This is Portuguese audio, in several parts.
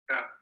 Tá.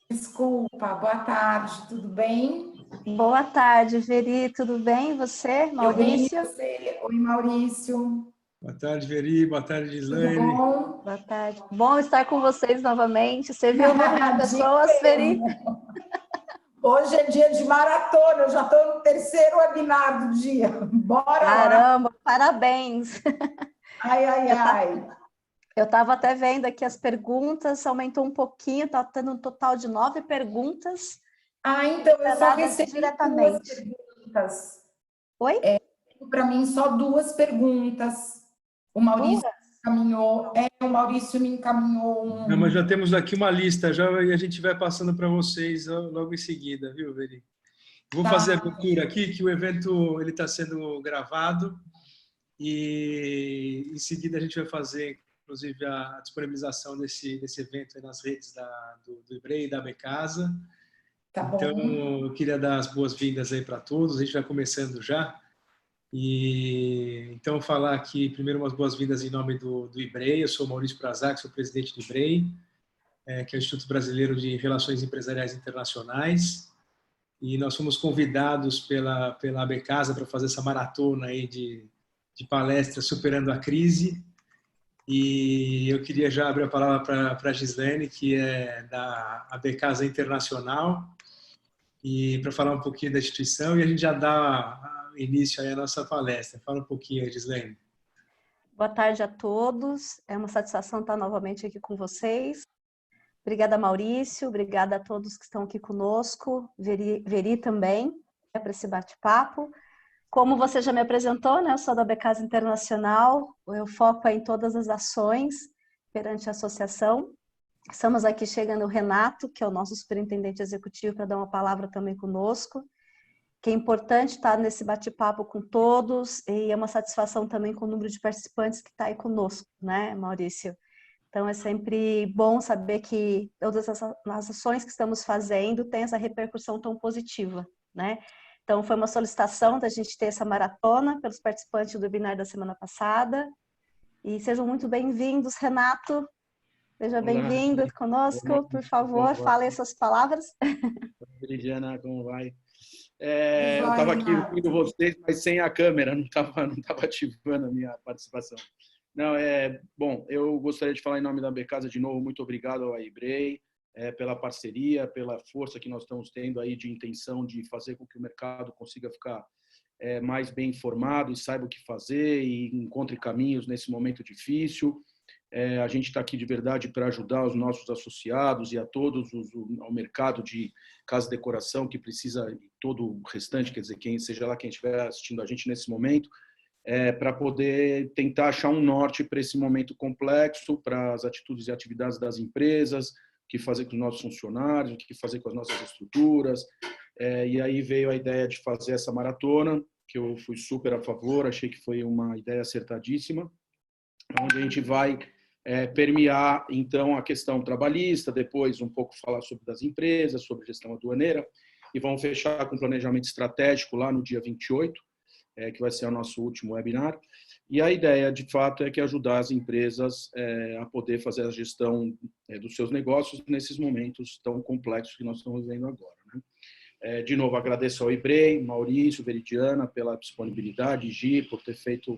Desculpa, boa tarde, tudo bem? Boa tarde, Veri, tudo bem? E você, Maurício? Eu bem, você? Oi, Maurício. Boa tarde, Veri. Boa tarde, Gislaine. Tudo bom? Boa tarde. Bom estar com vocês novamente. Você viu o número de pessoas, Veri? Hoje é dia de maratona, eu já estou no terceiro webinar do dia. Bora lá. Caramba, parabéns. Ai, ai, ai. Eu estava até vendo aqui as perguntas, aumentou um pouquinho, está tendo um total de 9 perguntas. Ah, então eu só recebi diretamente. 2 perguntas. Oi? Para mim, só 2 perguntas. O Maurício encaminhou. O Maurício me encaminhou um... Não, mas já temos aqui uma lista já e a gente vai passando para vocês logo em seguida, viu, Veri? Vou fazer a abertura aqui, que o evento está sendo gravado e em seguida a gente vai fazer, inclusive, a disponibilização desse evento aí nas redes do IBREI e da Becasa. Tá então, bom. eu queria dar as boas-vindas aí para todos, a gente vai começando já. E então falar aqui primeiro umas boas-vindas em nome do IBREI. Eu sou Maurício Prazac, sou presidente do IBREI, que é o Instituto Brasileiro de Relações Empresariais Internacionais, e nós fomos convidados pela Becasa para fazer essa maratona aí de palestras superando a crise. E eu queria já abrir a palavra para a Gislaine, que é da Becasa Internacional, e para falar um pouquinho da instituição, e a gente já dá início aí à nossa palestra. Fala um pouquinho, Gislaine. Boa tarde a todos. É uma satisfação estar novamente aqui com vocês. Obrigada, Maurício. Obrigada a todos que estão aqui conosco. Veri também, para esse bate-papo. Como você já me apresentou, né? Eu sou da Becasa Internacional. Eu foco em todas as ações perante a associação. Estamos aqui chegando o Renato, que é o nosso superintendente executivo, para dar uma palavra também conosco, que é importante estar nesse bate-papo com todos, e é uma satisfação também com o número de participantes que está aí conosco, né, Maurício? Então, é sempre bom saber que todas as ações que estamos fazendo têm essa repercussão tão positiva, né? Então, foi uma solicitação da gente ter essa maratona pelos participantes do webinar da semana passada, e sejam muito bem-vindos, Renato. Seja bem-vindo conosco, Olá, por favor, fale as suas palavras. Veridiana, como vai? Eu estava aqui ouvindo vocês, mas sem a câmera, não estava ativando a minha participação. Não, bom, eu gostaria de falar em nome da Becasa de novo, muito obrigado ao IBREI pela parceria, pela força que nós estamos tendo aí de intenção de fazer com que o mercado consiga ficar mais bem informado e saiba o que fazer e encontre caminhos nesse momento difícil. A gente está aqui de verdade para ajudar os nossos associados e a todos ao mercado de casa de decoração que precisa, e todo o restante, quer dizer, quem seja lá quem estiver assistindo a gente nesse momento, para poder tentar achar um norte para esse momento complexo, para as atitudes e atividades das empresas, o que fazer com os nossos funcionários, o que fazer com as nossas estruturas. E aí veio a ideia de fazer essa maratona, que eu fui super a favor, achei que foi uma ideia acertadíssima, onde a gente vai permear, então, a questão trabalhista, depois um pouco falar sobre das empresas, sobre gestão aduaneira, e vamos fechar com planejamento estratégico lá no dia 28, que vai ser o nosso último webinar. E a ideia, de fato, é que ajudar as empresas a poder fazer a gestão dos seus negócios nesses momentos tão complexos que nós estamos vivendo agora, né? De novo, agradeço ao IBREI, Maurício, Veridiana, pela disponibilidade, Gi, por ter feito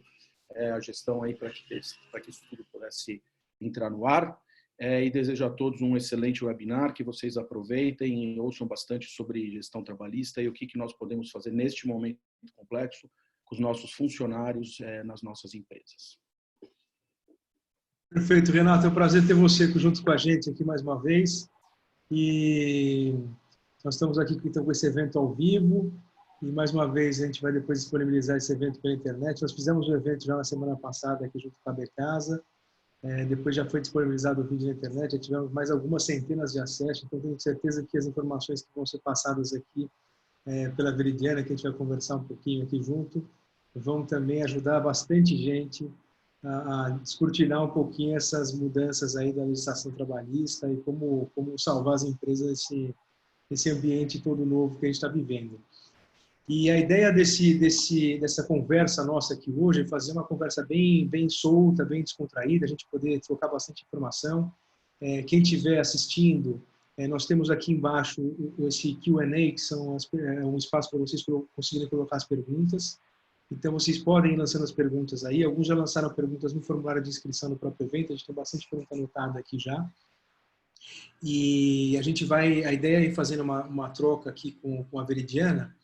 a gestão aí para que isso tudo pudesse entrar no ar, e desejo a todos um excelente webinar, que vocês aproveitem e ouçam bastante sobre gestão trabalhista e o que nós podemos fazer neste momento complexo com os nossos funcionários nas nossas empresas. Perfeito, Renato. É um prazer ter você junto com a gente aqui mais uma vez. E nós estamos aqui então, com esse evento ao vivo. E mais uma vez a gente vai depois disponibilizar esse evento pela internet. Nós fizemos um evento já na semana passada aqui junto com a Becasa. Depois já foi disponibilizado o vídeo na internet. Já tivemos mais algumas centenas de acessos. Então tenho certeza que as informações que vão ser passadas aqui pela Veridiana, que a gente vai conversar um pouquinho aqui junto, vão também ajudar bastante gente a descortinar um pouquinho essas mudanças aí da legislação trabalhista e como salvar as empresas desse ambiente todo novo que a gente está vivendo. E a ideia dessa conversa nossa aqui hoje é fazer uma conversa bem solta, bem descontraída, a gente poder trocar bastante informação. Quem estiver assistindo, nós temos aqui embaixo esse Q&A, que são um espaço para vocês conseguirem colocar as perguntas. Então, vocês podem ir lançando as perguntas aí. Alguns já lançaram perguntas no formulário de inscrição do próprio evento. A gente tem bastante pergunta anotada aqui já. E a ideia é ir fazendo uma troca aqui com a Veridiana.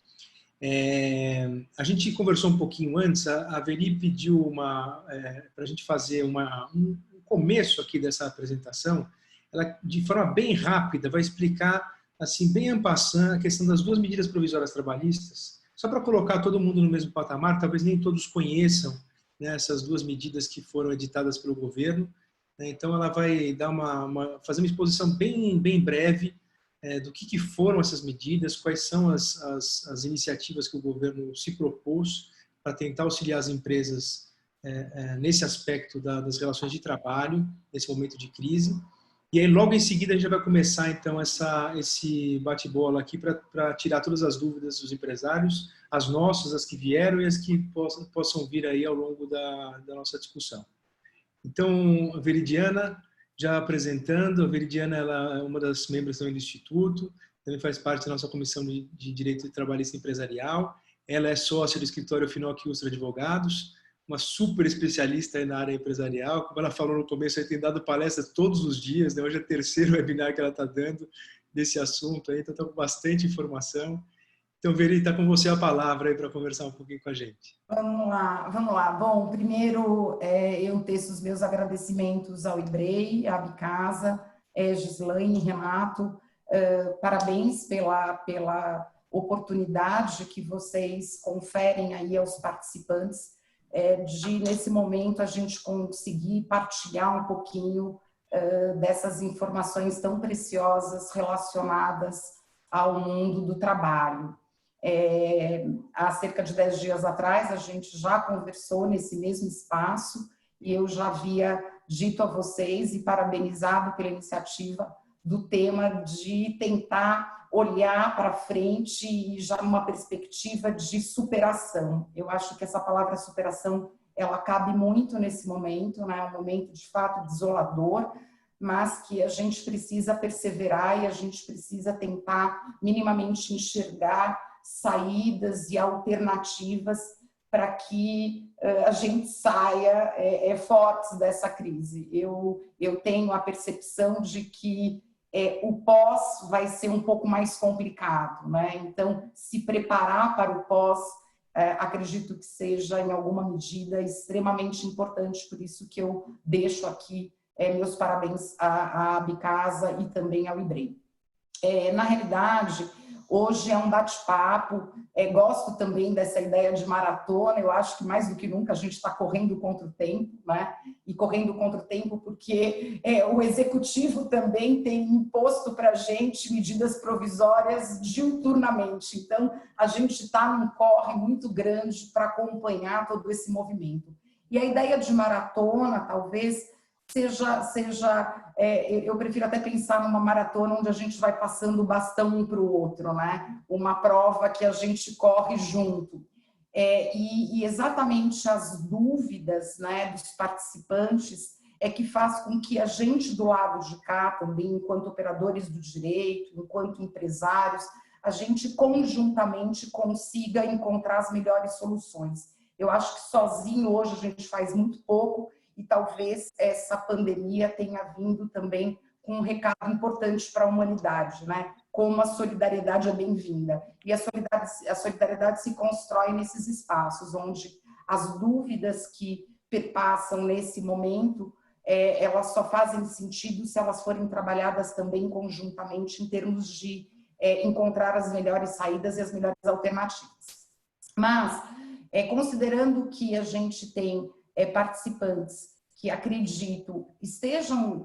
A gente conversou um pouquinho antes. A Veri pediu para a gente fazer um começo aqui dessa apresentação. Ela, de forma bem rápida, vai explicar, assim, bem en passant, a questão das 2 medidas provisórias trabalhistas. Só para colocar todo mundo no mesmo patamar, talvez nem todos conheçam, né, essas 2 medidas que foram editadas pelo governo. Então, ela vai dar fazer uma exposição bem breve do que foram essas medidas, quais são as iniciativas que o governo se propôs para tentar auxiliar as empresas nesse aspecto das relações de trabalho, nesse momento de crise. E aí, logo em seguida, a gente já vai começar, então, esse bate-bola aqui para tirar todas as dúvidas dos empresários, as nossas, as que vieram e as que possam vir aí ao longo da nossa discussão. Então, a Veridiana, já apresentando, a Veridiana ela é uma das membros também do Instituto, também faz parte da nossa Comissão de Direito Trabalhista Empresarial, ela é sócia do escritório Finoc Ustra Advogados, uma super especialista aí na área empresarial. Como ela falou no começo, ela tem dado palestras todos os dias, né? Hoje é o 3º webinar que ela está dando desse assunto, aí, então está com bastante informação. Então, Veri, está com você a palavra aí para conversar um pouquinho com a gente. Vamos lá. Bom, primeiro eu teço os meus agradecimentos ao IBREI, à Becasa, Gislaine, Renato, parabéns pela oportunidade que vocês conferem aí aos participantes de, nesse momento, a gente conseguir partilhar um pouquinho dessas informações tão preciosas relacionadas ao mundo do trabalho. Há cerca de 10 dias atrás, a gente já conversou nesse mesmo espaço e eu já havia dito a vocês e parabenizado pela iniciativa do tema de tentar olhar para frente e já numa perspectiva de superação. Eu acho que essa palavra superação, ela cabe muito nesse momento, né? É um momento de fato desolador, mas que a gente precisa perseverar e a gente precisa tentar minimamente enxergar saídas e alternativas para que a gente saia fortes dessa crise. Eu tenho a percepção de que o pós vai ser um pouco mais complicado, né? Então, se preparar para o pós, acredito que seja, em alguma medida, extremamente importante, por isso que eu deixo aqui meus parabéns à Becasa e também ao IBREI. Na realidade, hoje é um bate-papo, gosto também dessa ideia de maratona, eu acho que mais do que nunca a gente está correndo contra o tempo, né? E correndo contra o tempo porque o executivo também tem imposto para a gente medidas provisórias diuturnamente, então a gente está num corre muito grande para acompanhar todo esse movimento. E a ideia de maratona, talvez, eu prefiro até pensar numa maratona onde a gente vai passando o bastão um para o outro, né? Uma prova que a gente corre junto. E exatamente as dúvidas, né, dos participantes que faz com que a gente do lado de cá também, enquanto operadores do direito, enquanto empresários, a gente conjuntamente consiga encontrar as melhores soluções. Eu acho que sozinho hoje a gente faz muito pouco, e talvez essa pandemia tenha vindo também com um recado importante para a humanidade, né? como a solidariedade é bem-vinda. E a solidariedade se constrói nesses espaços, onde as dúvidas que perpassam nesse momento, elas só fazem sentido se elas forem trabalhadas também conjuntamente em termos de encontrar as melhores saídas e as melhores alternativas. Mas, considerando que a gente tem participantes que acredito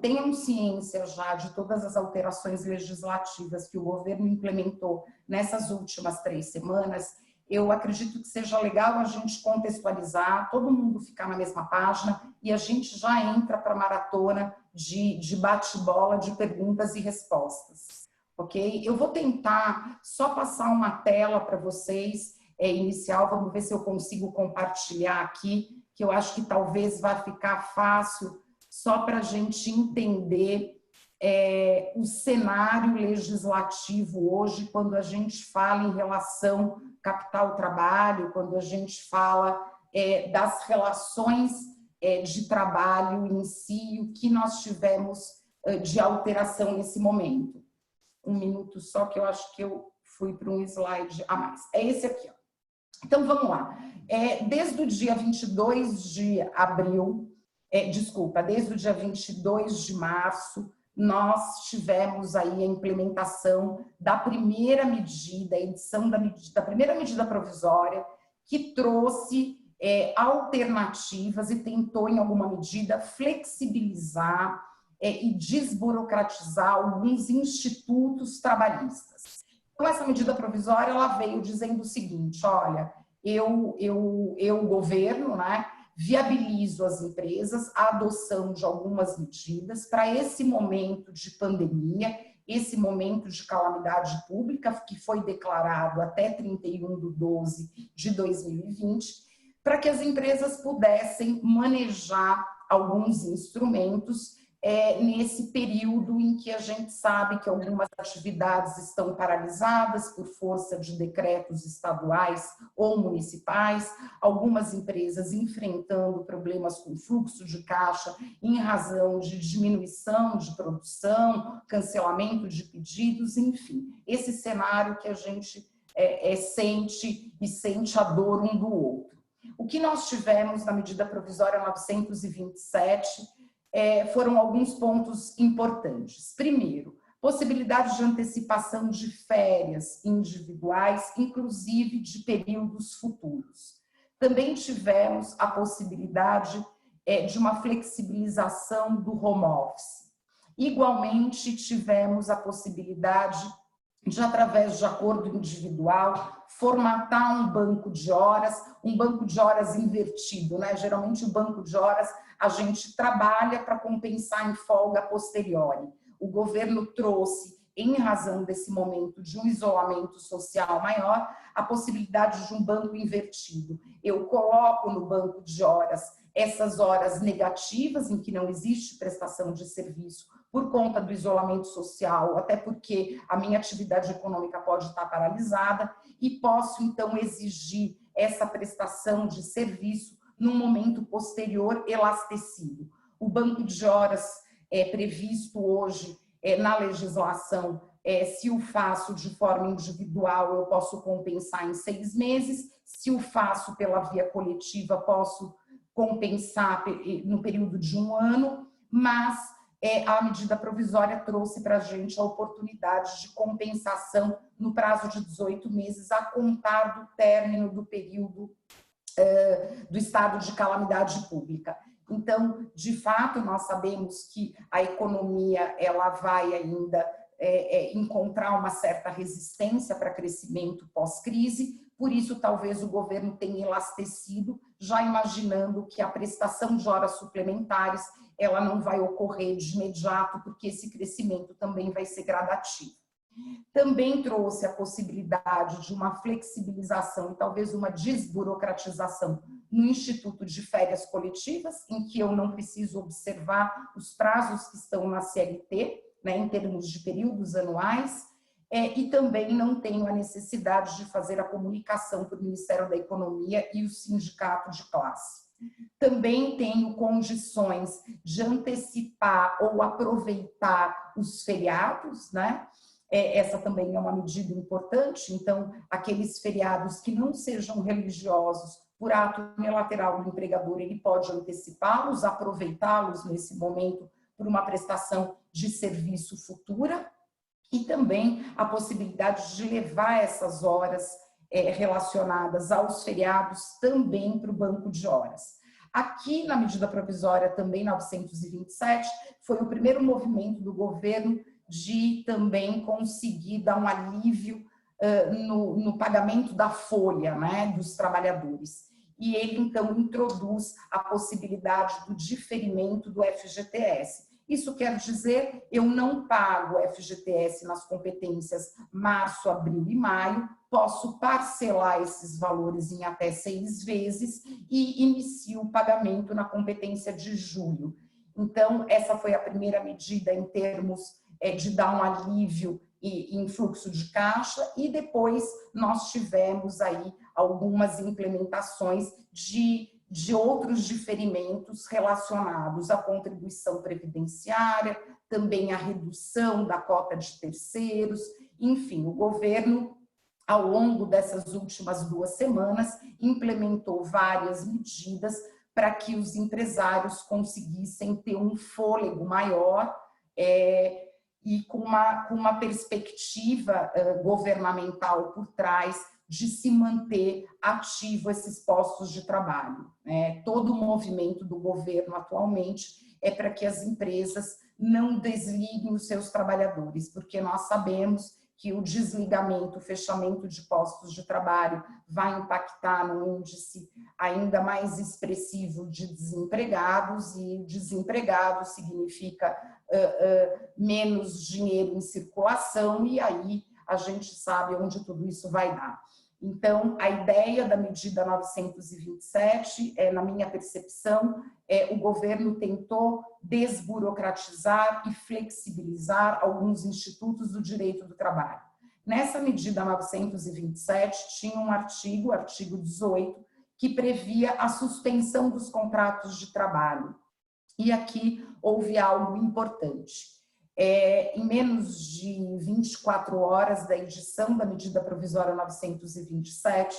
tenham ciência já de todas as alterações legislativas que o governo implementou nessas últimas 3 semanas, eu acredito que seja legal a gente contextualizar, todo mundo ficar na mesma página e a gente já entra para a maratona de bate-bola, de perguntas e respostas, ok? Eu vou tentar só passar uma tela para vocês, inicial, vamos ver se eu consigo compartilhar aqui, que eu acho que talvez vai ficar fácil só para a gente entender o cenário legislativo hoje, quando a gente fala em relação capital-trabalho, quando a gente fala das relações de trabalho em si, o que nós tivemos de alteração nesse momento. Um minuto só, que eu acho que eu fui para um slide a mais. É esse aqui, ó. Então, vamos lá. Desde o dia 22 de abril, desde o dia 22 de março, nós tivemos aí a implementação da primeira medida, a edição da primeira medida provisória, que trouxe alternativas e tentou, em alguma medida, flexibilizar e desburocratizar alguns institutos trabalhistas. Então, essa medida provisória, ela veio dizendo o seguinte, olha, eu governo, né, viabilizo às empresas a adoção de algumas medidas para esse momento de pandemia, esse momento de calamidade pública, que foi declarado até 31/12/2020, para que as empresas pudessem manejar alguns instrumentos nesse período em que a gente sabe que algumas atividades estão paralisadas por força de decretos estaduais ou municipais, algumas empresas enfrentando problemas com fluxo de caixa em razão de diminuição de produção, cancelamento de pedidos, enfim, esse cenário que a gente sente e sente a dor um do outro. O que nós tivemos na medida provisória 927 foram alguns pontos importantes. Primeiro, possibilidade de antecipação de férias individuais, inclusive de períodos futuros. Também tivemos a possibilidade de uma flexibilização do home office. Igualmente, tivemos a possibilidade de, através de acordo individual, formatar um banco de horas invertido, né? Geralmente o banco de horas a gente trabalha para compensar em folga posteriori. O governo trouxe, em razão desse momento de um isolamento social maior, a possibilidade de um banco invertido. Eu coloco no banco de horas essas horas negativas, em que não existe prestação de serviço por conta do isolamento social, até porque a minha atividade econômica pode estar paralisada, e posso, então, exigir essa prestação de serviço num momento posterior elastecido. O banco de horas previsto hoje na legislação, se o faço de forma individual, eu posso compensar em 6 meses, se o faço pela via coletiva, posso compensar no período de 1 ano, mas a medida provisória trouxe para a gente a oportunidade de compensação no prazo de 18 meses, a contar do término do período do estado de calamidade pública. Então, de fato, nós sabemos que a economia ela vai ainda encontrar uma certa resistência para crescimento pós-crise, por isso talvez o governo tenha elastecido, já imaginando que a prestação de horas suplementares ela não vai ocorrer de imediato, porque esse crescimento também vai ser gradativo. Também trouxe a possibilidade de uma flexibilização e talvez uma desburocratização no Instituto de Férias Coletivas, em que eu não preciso observar os prazos que estão na CLT, né, em termos de períodos anuais, e também não tenho a necessidade de fazer a comunicação para o Ministério da Economia e o sindicato de classe. Também tenho condições de antecipar ou aproveitar os feriados, né? Essa também é uma medida importante. Então, aqueles feriados que não sejam religiosos, por ato unilateral do empregador, ele pode antecipá-los, aproveitá-los nesse momento por uma prestação de serviço futura, e também a possibilidade de levar essas horas relacionadas aos feriados também para o banco de horas. Aqui, na medida provisória também 927, foi o primeiro movimento do governo de também conseguir dar um alívio no pagamento da folha, né, dos trabalhadores. E ele, então, introduz a possibilidade do diferimento do FGTS. Isso quer dizer, eu não pago FGTS nas competências março, abril e maio, posso parcelar esses valores em até 6 vezes e inicio o pagamento na competência de julho. Então, essa foi a primeira medida em termos de dar um alívio em fluxo de caixa, e depois nós tivemos aí algumas implementações de outros diferimentos relacionados à contribuição previdenciária, também à redução da cota de terceiros. Enfim, o governo, ao longo dessas últimas 2 semanas, implementou várias medidas para que os empresários conseguissem ter um fôlego maior e com uma perspectiva governamental por trás de se manter ativo esses postos de trabalho. Todo o movimento do governo atualmente é para que as empresas não desliguem os seus trabalhadores, porque nós sabemos que o desligamento, o fechamento de postos de trabalho vai impactar no índice ainda mais expressivo de desempregados, e desempregados significa menos dinheiro em circulação, e aí a gente sabe onde tudo isso vai dar. Então, a ideia da medida 927, na minha percepção, o governo tentou desburocratizar e flexibilizar alguns institutos do direito do trabalho. Nessa medida 927, tinha um artigo, artigo 18, que previa a suspensão dos contratos de trabalho. E aqui houve algo importante. Em menos de 24 horas da edição da medida provisória 927,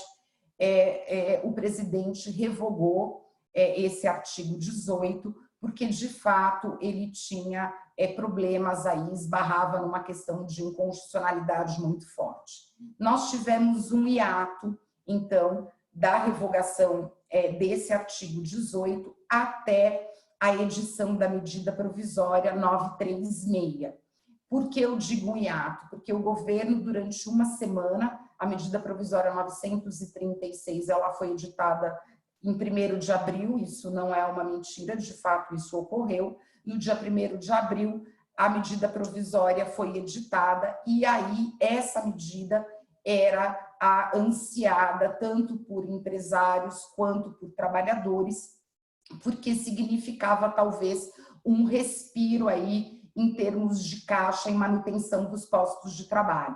o presidente revogou esse artigo 18, porque, de fato, ele tinha problemas aí, esbarrava numa questão de inconstitucionalidade muito forte. Nós tivemos um hiato, então, da revogação desse artigo 18 até a edição da medida provisória 936. Por que eu digo hiato? Porque o governo, durante uma semana, a medida provisória 936, ela foi editada em 1º de abril, isso não é uma mentira, de fato isso ocorreu. No dia 1º de abril, a medida provisória foi editada, e aí essa medida era a ansiada tanto por empresários quanto por trabalhadores, porque significava talvez um respiro aí em termos de caixa e manutenção dos postos de trabalho.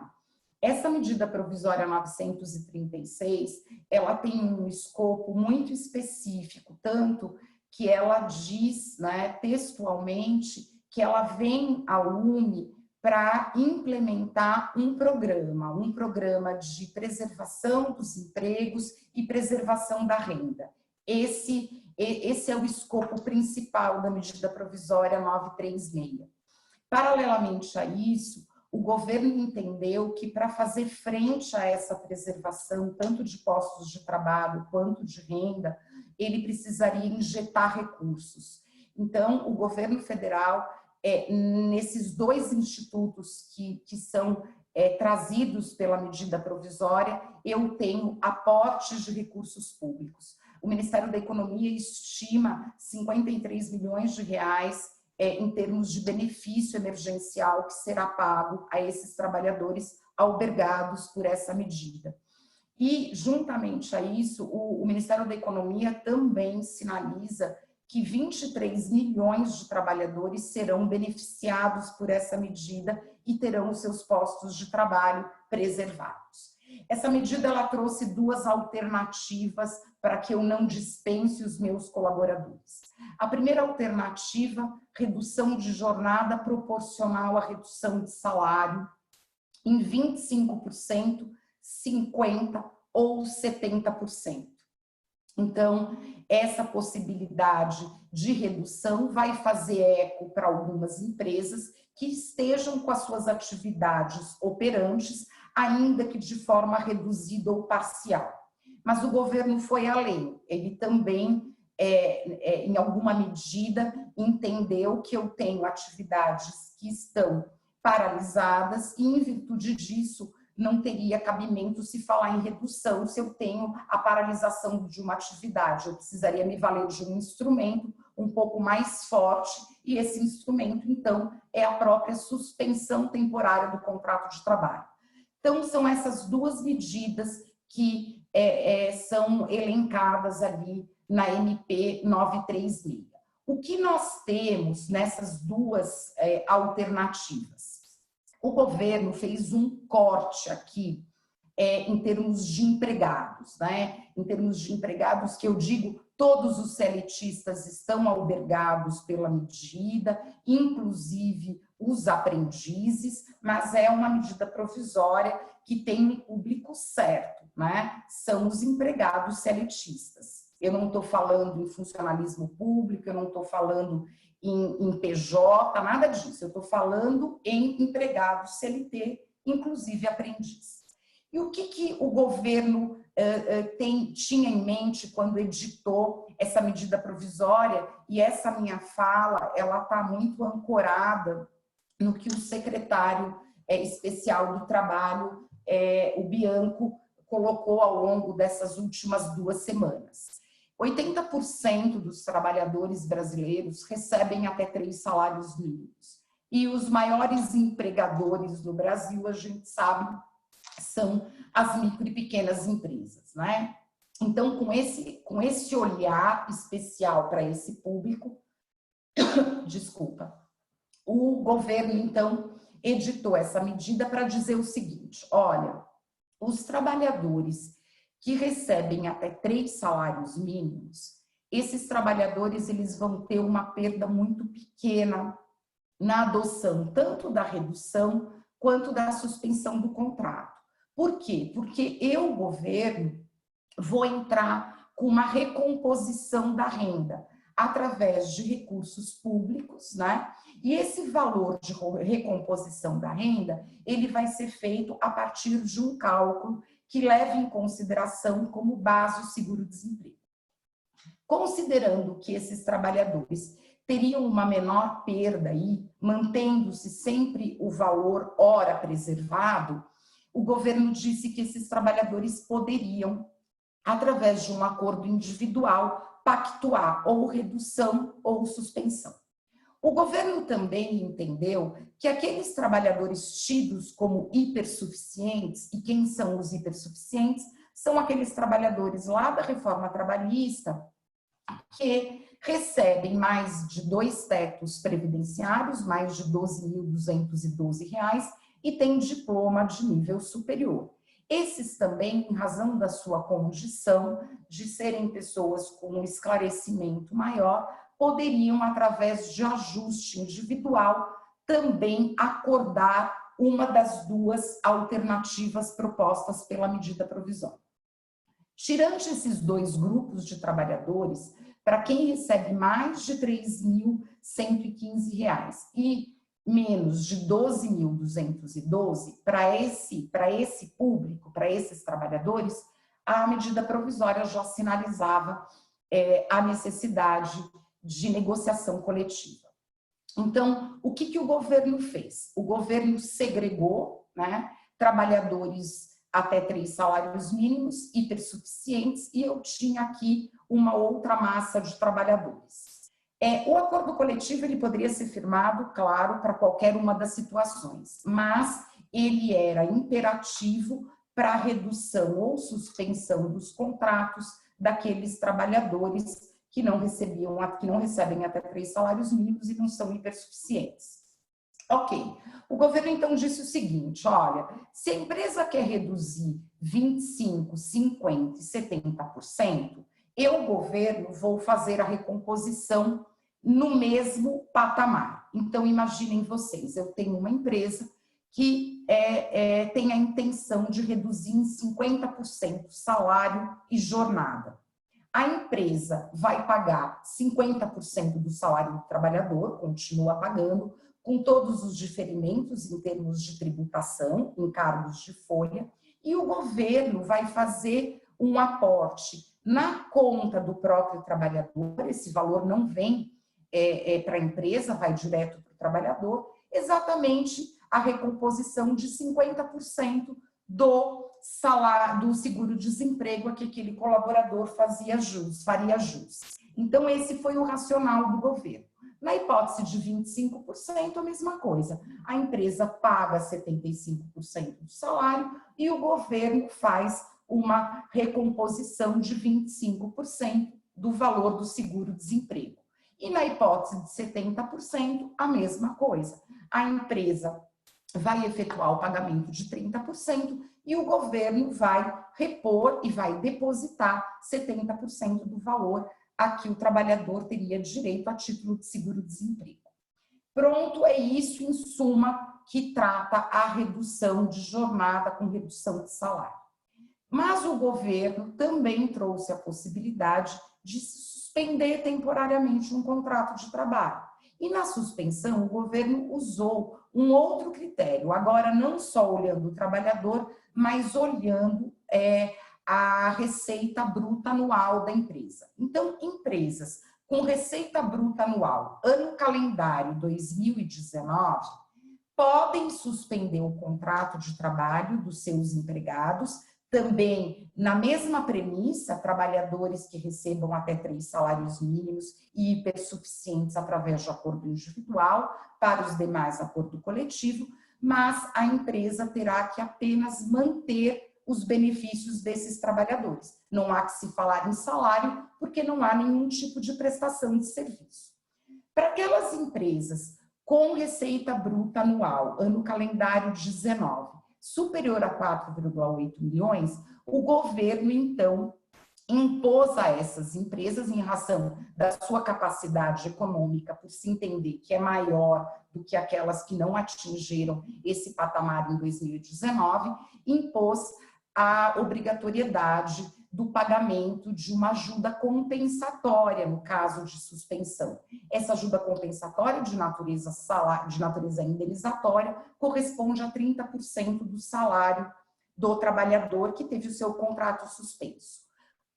Essa medida provisória 936, ela tem um escopo muito específico, tanto que ela diz, né, textualmente, que ela vem ao UME para implementar um programa de preservação dos empregos e preservação da renda. Esse é o escopo principal da medida provisória 936. Paralelamente a isso, o governo entendeu que, para fazer frente a essa preservação, tanto de postos de trabalho quanto de renda, ele precisaria injetar recursos. Então, o governo federal, nesses 2 institutos que são trazidos pela medida provisória, eu tenho aportes de recursos públicos. O Ministério da Economia estima 53 milhões de reais em termos de benefício emergencial que será pago a esses trabalhadores albergados por essa medida. E, juntamente a isso, o Ministério da Economia também sinaliza que 23 milhões de trabalhadores serão beneficiados por essa medida e terão os seus postos de trabalho preservados. Essa medida ela trouxe 2 alternativas para que eu não dispense os meus colaboradores. A primeira alternativa, redução de jornada proporcional à redução de salário. em 25%, 50% ou 70%. Então, essa possibilidade de redução vai fazer eco para algumas empresas que estejam com as suas atividades operantes, ainda que de forma reduzida ou parcial. Mas o governo foi além, ele também, em alguma medida, entendeu que eu tenho atividades que estão paralisadas e, em virtude disso, não teria cabimento se falar em redução se eu tenho a paralisação de uma atividade. Eu precisaria me valer de um instrumento um pouco mais forte e esse instrumento, então, é a própria suspensão temporária do contrato de trabalho. Então, são essas duas medidas que são elencadas ali na MP 936. O que nós temos nessas duas alternativas? O governo fez um corte aqui em termos de empregados, né? Em termos de empregados, que eu digo, todos os CLTistas estão albergados pela medida, inclusive os aprendizes, mas é uma medida provisória que tem um público certo, né? São os empregados CLTistas. Eu não estou falando em funcionalismo público, eu não estou falando em PJ, nada disso. Eu estou falando em empregados CLT, inclusive aprendiz. E o que o governo tinha em mente quando editou essa medida provisória? E essa minha fala, ela está muito ancorada no que o secretário especial do Trabalho, o Bianco, colocou ao longo dessas últimas 2 semanas. 80% dos trabalhadores brasileiros recebem até 3 salários mínimos. E os maiores empregadores do Brasil, a gente sabe, são as micro e pequenas empresas, né? Então, com esse olhar especial para esse público, desculpa, o governo, então, editou essa medida para dizer o seguinte: olha, os trabalhadores que recebem até 3 salários mínimos, esses trabalhadores eles vão ter uma perda muito pequena na adoção tanto da redução quanto da suspensão do contrato. Por quê? Porque eu, governo, vou entrar com uma recomposição da renda através de recursos públicos, né? E esse valor de recomposição da renda, ele vai ser feito a partir de um cálculo que leve em consideração como base o seguro-desemprego. Considerando que esses trabalhadores teriam uma menor perda aí, mantendo-se sempre o valor hora preservado, o governo disse que esses trabalhadores poderiam, através de um acordo individual, pactuar ou redução ou suspensão. O governo também entendeu que aqueles trabalhadores tidos como hipersuficientes, e quem são os hipersuficientes? São aqueles trabalhadores lá da reforma trabalhista que recebem mais de 2 tetos previdenciários, mais de R$ 12.212, e têm diploma de nível superior. Esses também, em razão da sua condição de serem pessoas com um esclarecimento maior, poderiam, através de ajuste individual, também acordar uma das 2 alternativas propostas pela medida provisória. Tirando esses 2 grupos de trabalhadores, para quem recebe mais de R$ 3.115 e menos de R$ 12.212, para esse público, para esses trabalhadores, a medida provisória já sinalizava a necessidade de negociação coletiva. Então, o que o governo fez? O governo segregou, né, trabalhadores até 3 salários mínimos, hipersuficientes, e eu tinha aqui uma outra massa de trabalhadores. O acordo coletivo ele poderia ser firmado, claro, para qualquer uma das situações, mas ele era imperativo para a redução ou suspensão dos contratos daqueles trabalhadores que não recebem até 3 salários mínimos e não são hipersuficientes. Ok, o governo então disse o seguinte: olha, se a empresa quer reduzir 25%, 50% e 70%, eu, governo, vou fazer a recomposição no mesmo patamar. Então, imaginem vocês, eu tenho uma empresa que tem a intenção de reduzir em 50% salário e jornada. A empresa vai pagar 50% do salário do trabalhador, continua pagando, com todos os diferimentos em termos de tributação, encargos de folha, e o governo vai fazer um aporte na conta do próprio trabalhador, esse valor não vem para a empresa, vai direto para o trabalhador, exatamente a recomposição de 50% do salário, do seguro-desemprego a que aquele colaborador faria jus. Então, esse foi o racional do governo. Na hipótese de 25%, a mesma coisa. A empresa paga 75% do salário e o governo faz uma recomposição de 25% do valor do seguro-desemprego. E na hipótese de 70%, a mesma coisa. A empresa vai efetuar o pagamento de 30% e o governo vai repor e vai depositar 70% do valor a que o trabalhador teria direito a título de seguro-desemprego. Pronto, é isso, em suma, que trata a redução de jornada com redução de salário. Mas o governo também trouxe a possibilidade de suspender temporariamente um contrato de trabalho. E na suspensão, o governo usou um outro critério, agora não só olhando o trabalhador, mas olhando a receita bruta anual da empresa. Então, empresas com receita bruta anual, ano calendário 2019, podem suspender o contrato de trabalho dos seus empregados, também na mesma premissa, trabalhadores que recebam até 3 salários mínimos e hipersuficientes através de acordo individual, para os demais acordo coletivo, mas a empresa terá que apenas manter os benefícios desses trabalhadores. Não há que se falar em salário, porque não há nenhum tipo de prestação de serviço. Para aquelas empresas com receita bruta anual, ano calendário 19, superior a 4,8 milhões, o governo, então, impôs a essas empresas, em razão da sua capacidade econômica, por se entender que é maior do que aquelas que não atingiram esse patamar em 2019, impôs a obrigatoriedade do pagamento de uma ajuda compensatória no caso de suspensão. Essa ajuda compensatória de natureza indenizatória corresponde a 30% do salário do trabalhador que teve o seu contrato suspenso.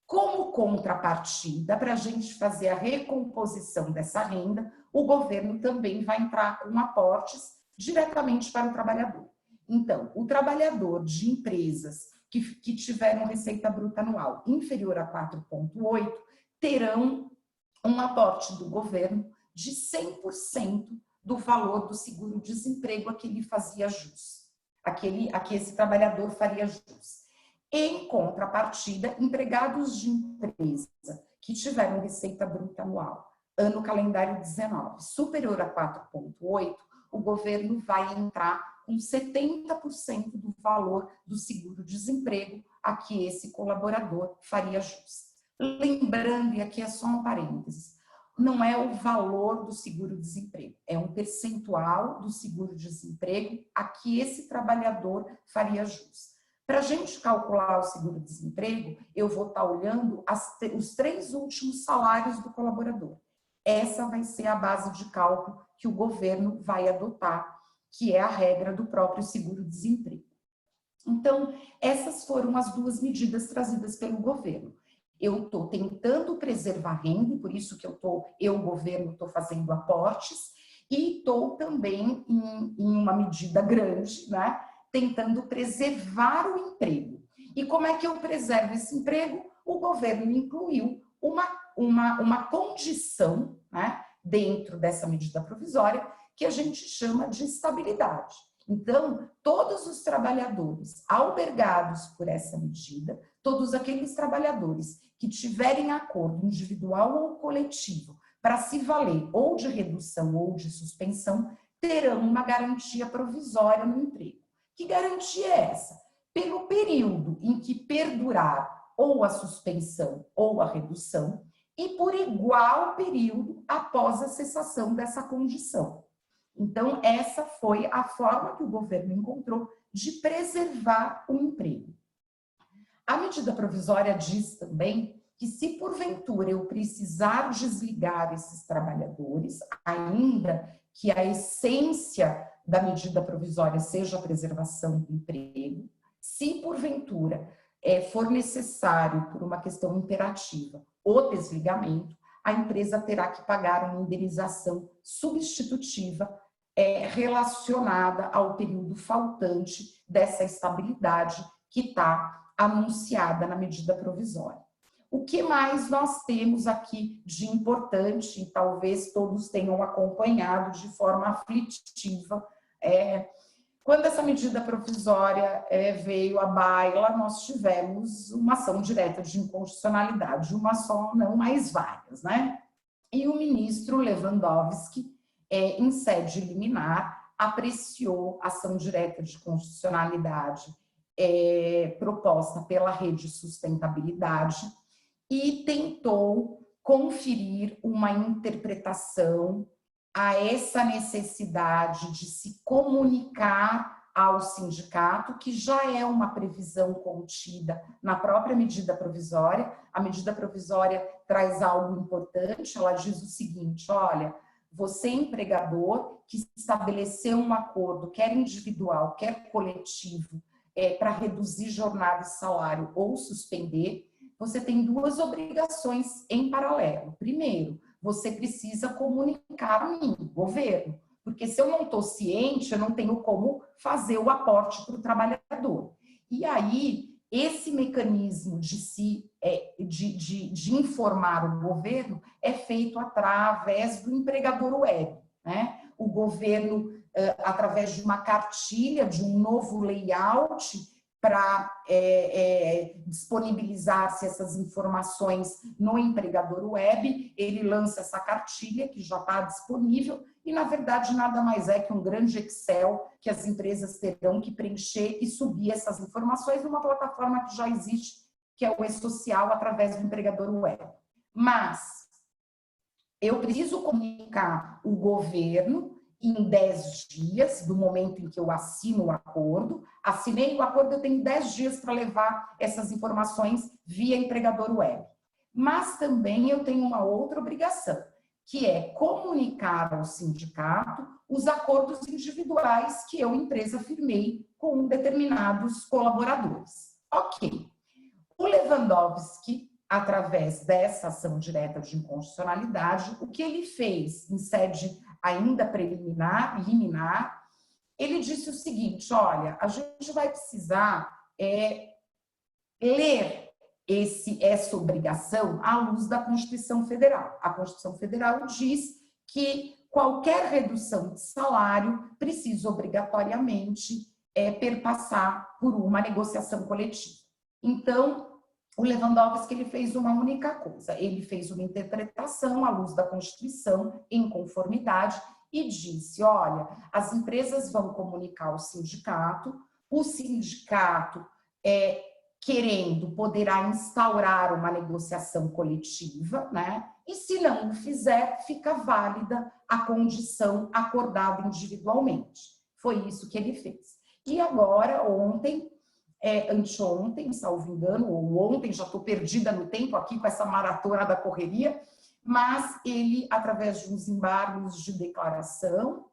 Como contrapartida, para a gente fazer a recomposição dessa renda, o governo também vai entrar com aportes diretamente para o trabalhador. Então, o trabalhador de empresas que tiveram receita bruta anual inferior a 4,8 terão um aporte do governo de 100% do valor do seguro-desemprego a que ele fazia jus, a que esse trabalhador faria jus. Em contrapartida, empregados de empresa que tiveram receita bruta anual, ano calendário 19, superior a 4,8, o governo vai entrar com 70% do valor do seguro-desemprego a que esse colaborador faria jus. Lembrando, e aqui é só um parênteses, não é o valor do seguro-desemprego, é um percentual do seguro-desemprego a que esse trabalhador faria jus. Para a gente calcular o seguro-desemprego, eu vou estar olhando os 3 últimos salários do colaborador. Essa vai ser a base de cálculo que o governo vai adotar, que é a regra do próprio seguro-desemprego. Então, essas foram as 2 medidas trazidas pelo governo. Eu estou tentando preservar a renda, por isso que o governo, estou fazendo aportes, e estou também, em uma medida grande, né, tentando preservar o emprego. E como é que eu preservo esse emprego? O governo incluiu uma condição, né, dentro dessa medida provisória, que a gente chama de estabilidade. Então, todos os trabalhadores albergados por essa medida, todos aqueles trabalhadores que tiverem acordo individual ou coletivo para se valer ou de redução ou de suspensão, terão uma garantia provisória no emprego. Que garantia é essa? Pelo período em que perdurar ou a suspensão ou a redução e por igual período após a cessação dessa condição. Então, essa foi a forma que o governo encontrou de preservar o emprego. A medida provisória diz também que, se porventura eu precisar desligar esses trabalhadores, ainda que a essência da medida provisória seja a preservação do emprego, se porventura for necessário, por uma questão imperativa, o desligamento, a empresa terá que pagar uma indenização substitutiva relacionada ao período faltante dessa estabilidade que está anunciada na medida provisória. O que mais nós temos aqui de importante, e talvez todos tenham acompanhado de forma aflitiva, quando essa medida provisória veio à baila, nós tivemos uma ação direta de inconstitucionalidade, uma só, não mais várias, né? E o ministro Lewandowski, em sede liminar, apreciou a ação direta de constitucionalidade proposta pela Rede Sustentabilidade e tentou conferir uma interpretação a essa necessidade de se comunicar ao sindicato, que já é uma previsão contida na própria medida provisória. A medida provisória traz algo importante, ela diz o seguinte: olha, você, empregador, que estabeleceu um acordo, quer individual, quer coletivo, para reduzir jornada e salário ou suspender, você tem duas obrigações em paralelo. Primeiro, você precisa comunicar a mim, governo, porque se eu não estou ciente, eu não tenho como fazer o aporte para o trabalhador. E aí, esse mecanismo de informar o governo é feito através do empregador web, né? O governo, através de uma cartilha, de um novo layout, para disponibilizar-se essas informações no empregador web, ele lança essa cartilha que já está disponível e, na verdade, nada mais é que um grande Excel que as empresas terão que preencher e subir essas informações numa plataforma que já existe, que é o E-Social, através do empregador web. Mas eu preciso comunicar o governo em 10 dias, do momento em que eu assino o acordo. Assinei o acordo, eu tenho 10 dias para levar essas informações via empregador web. Mas também eu tenho uma outra obrigação, que é comunicar ao sindicato os acordos individuais que eu, empresa, firmei com determinados colaboradores. Ok. O Lewandowski, através dessa ação direta de inconstitucionalidade, o que ele fez em sede ainda preliminar, liminar, ele disse o seguinte: olha, a gente vai precisar ler essa obrigação à luz da Constituição Federal. A Constituição Federal diz que qualquer redução de salário precisa obrigatoriamente perpassar por uma negociação coletiva. Então, o Lewandowski, ele fez uma única coisa, ele fez uma interpretação à luz da Constituição, em conformidade, e disse: olha, as empresas vão comunicar ao sindicato, o sindicato, querendo, poderá instaurar uma negociação coletiva, né? E se não o fizer, fica válida a condição acordada individualmente. Foi isso que ele fez. E agora, ontem, anteontem, salvo engano, ou ontem, já estou perdida no tempo aqui com essa maratona da correria, mas ele, através de uns embargos de declaração,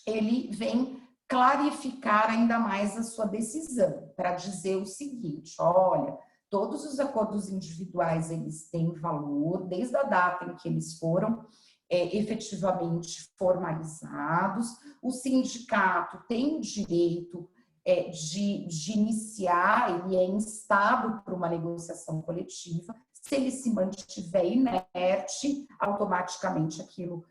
ele vem clarificar ainda mais a sua decisão, para dizer o seguinte: olha, todos os acordos individuais, eles têm valor, desde a data em que eles foram efetivamente formalizados, o sindicato tem o direito de iniciar, ele é instado para uma negociação coletiva. Se ele se mantiver inerte, automaticamente aquilo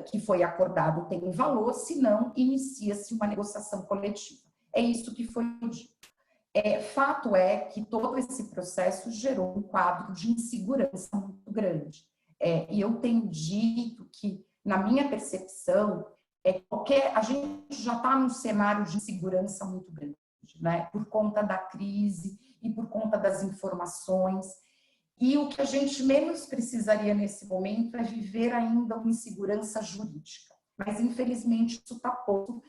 que foi acordado tem valor, senão inicia-se uma negociação coletiva. É isso que foi dito. Fato é que todo esse processo gerou um quadro de insegurança muito grande. E eu tenho dito que, na minha percepção, a gente já está num cenário de insegurança muito grande, né? Por conta da crise e por conta das informações. E o que a gente menos precisaria nesse momento é viver ainda uma insegurança jurídica. mas infelizmente isso está posto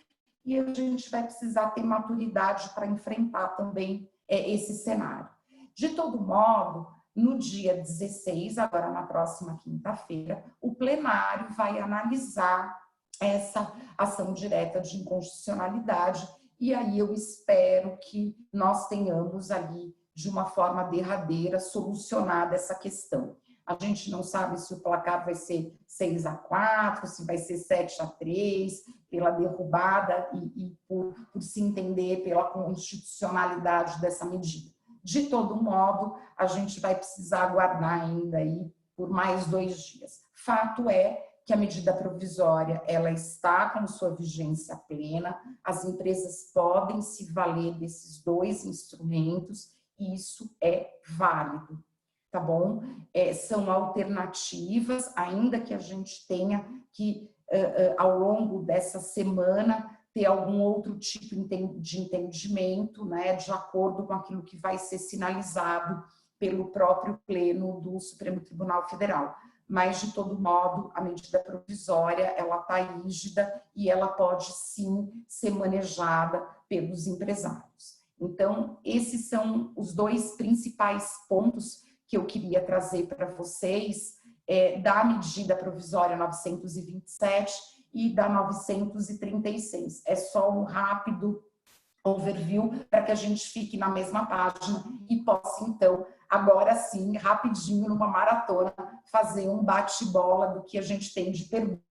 e a gente vai precisar ter maturidade para enfrentar também esse cenário. De todo modo, no dia 16, agora na próxima quinta-feira, o plenário vai analisar essa ação direta de inconstitucionalidade e aí eu espero que nós tenhamos ali, de uma forma derradeira, solucionada essa questão. A gente não sabe se o placar vai ser 6-4, se vai ser 7-3, pela derrubada e por se entender pela constitucionalidade dessa medida. De todo modo, a gente vai precisar aguardar ainda aí por mais 2 dias. Fato é que a medida provisória ela está com sua vigência plena, as empresas podem se valer desses 2 instrumentos e isso é válido, tá bom? São alternativas, ainda que a gente tenha que, ao longo dessa semana, ter algum outro tipo de entendimento, né, de acordo com aquilo que vai ser sinalizado pelo próprio Pleno do Supremo Tribunal Federal. Mas, de todo modo, a medida provisória, ela está rígida e ela pode, sim, ser manejada pelos empresários. Então, esses são os 2 principais pontos que eu queria trazer para vocês, da medida provisória 927 e da 936. É só um rápido overview para que a gente fique na mesma página e possa, então, agora sim, rapidinho, numa maratona, fazer um bate-bola do que a gente tem de perguntas.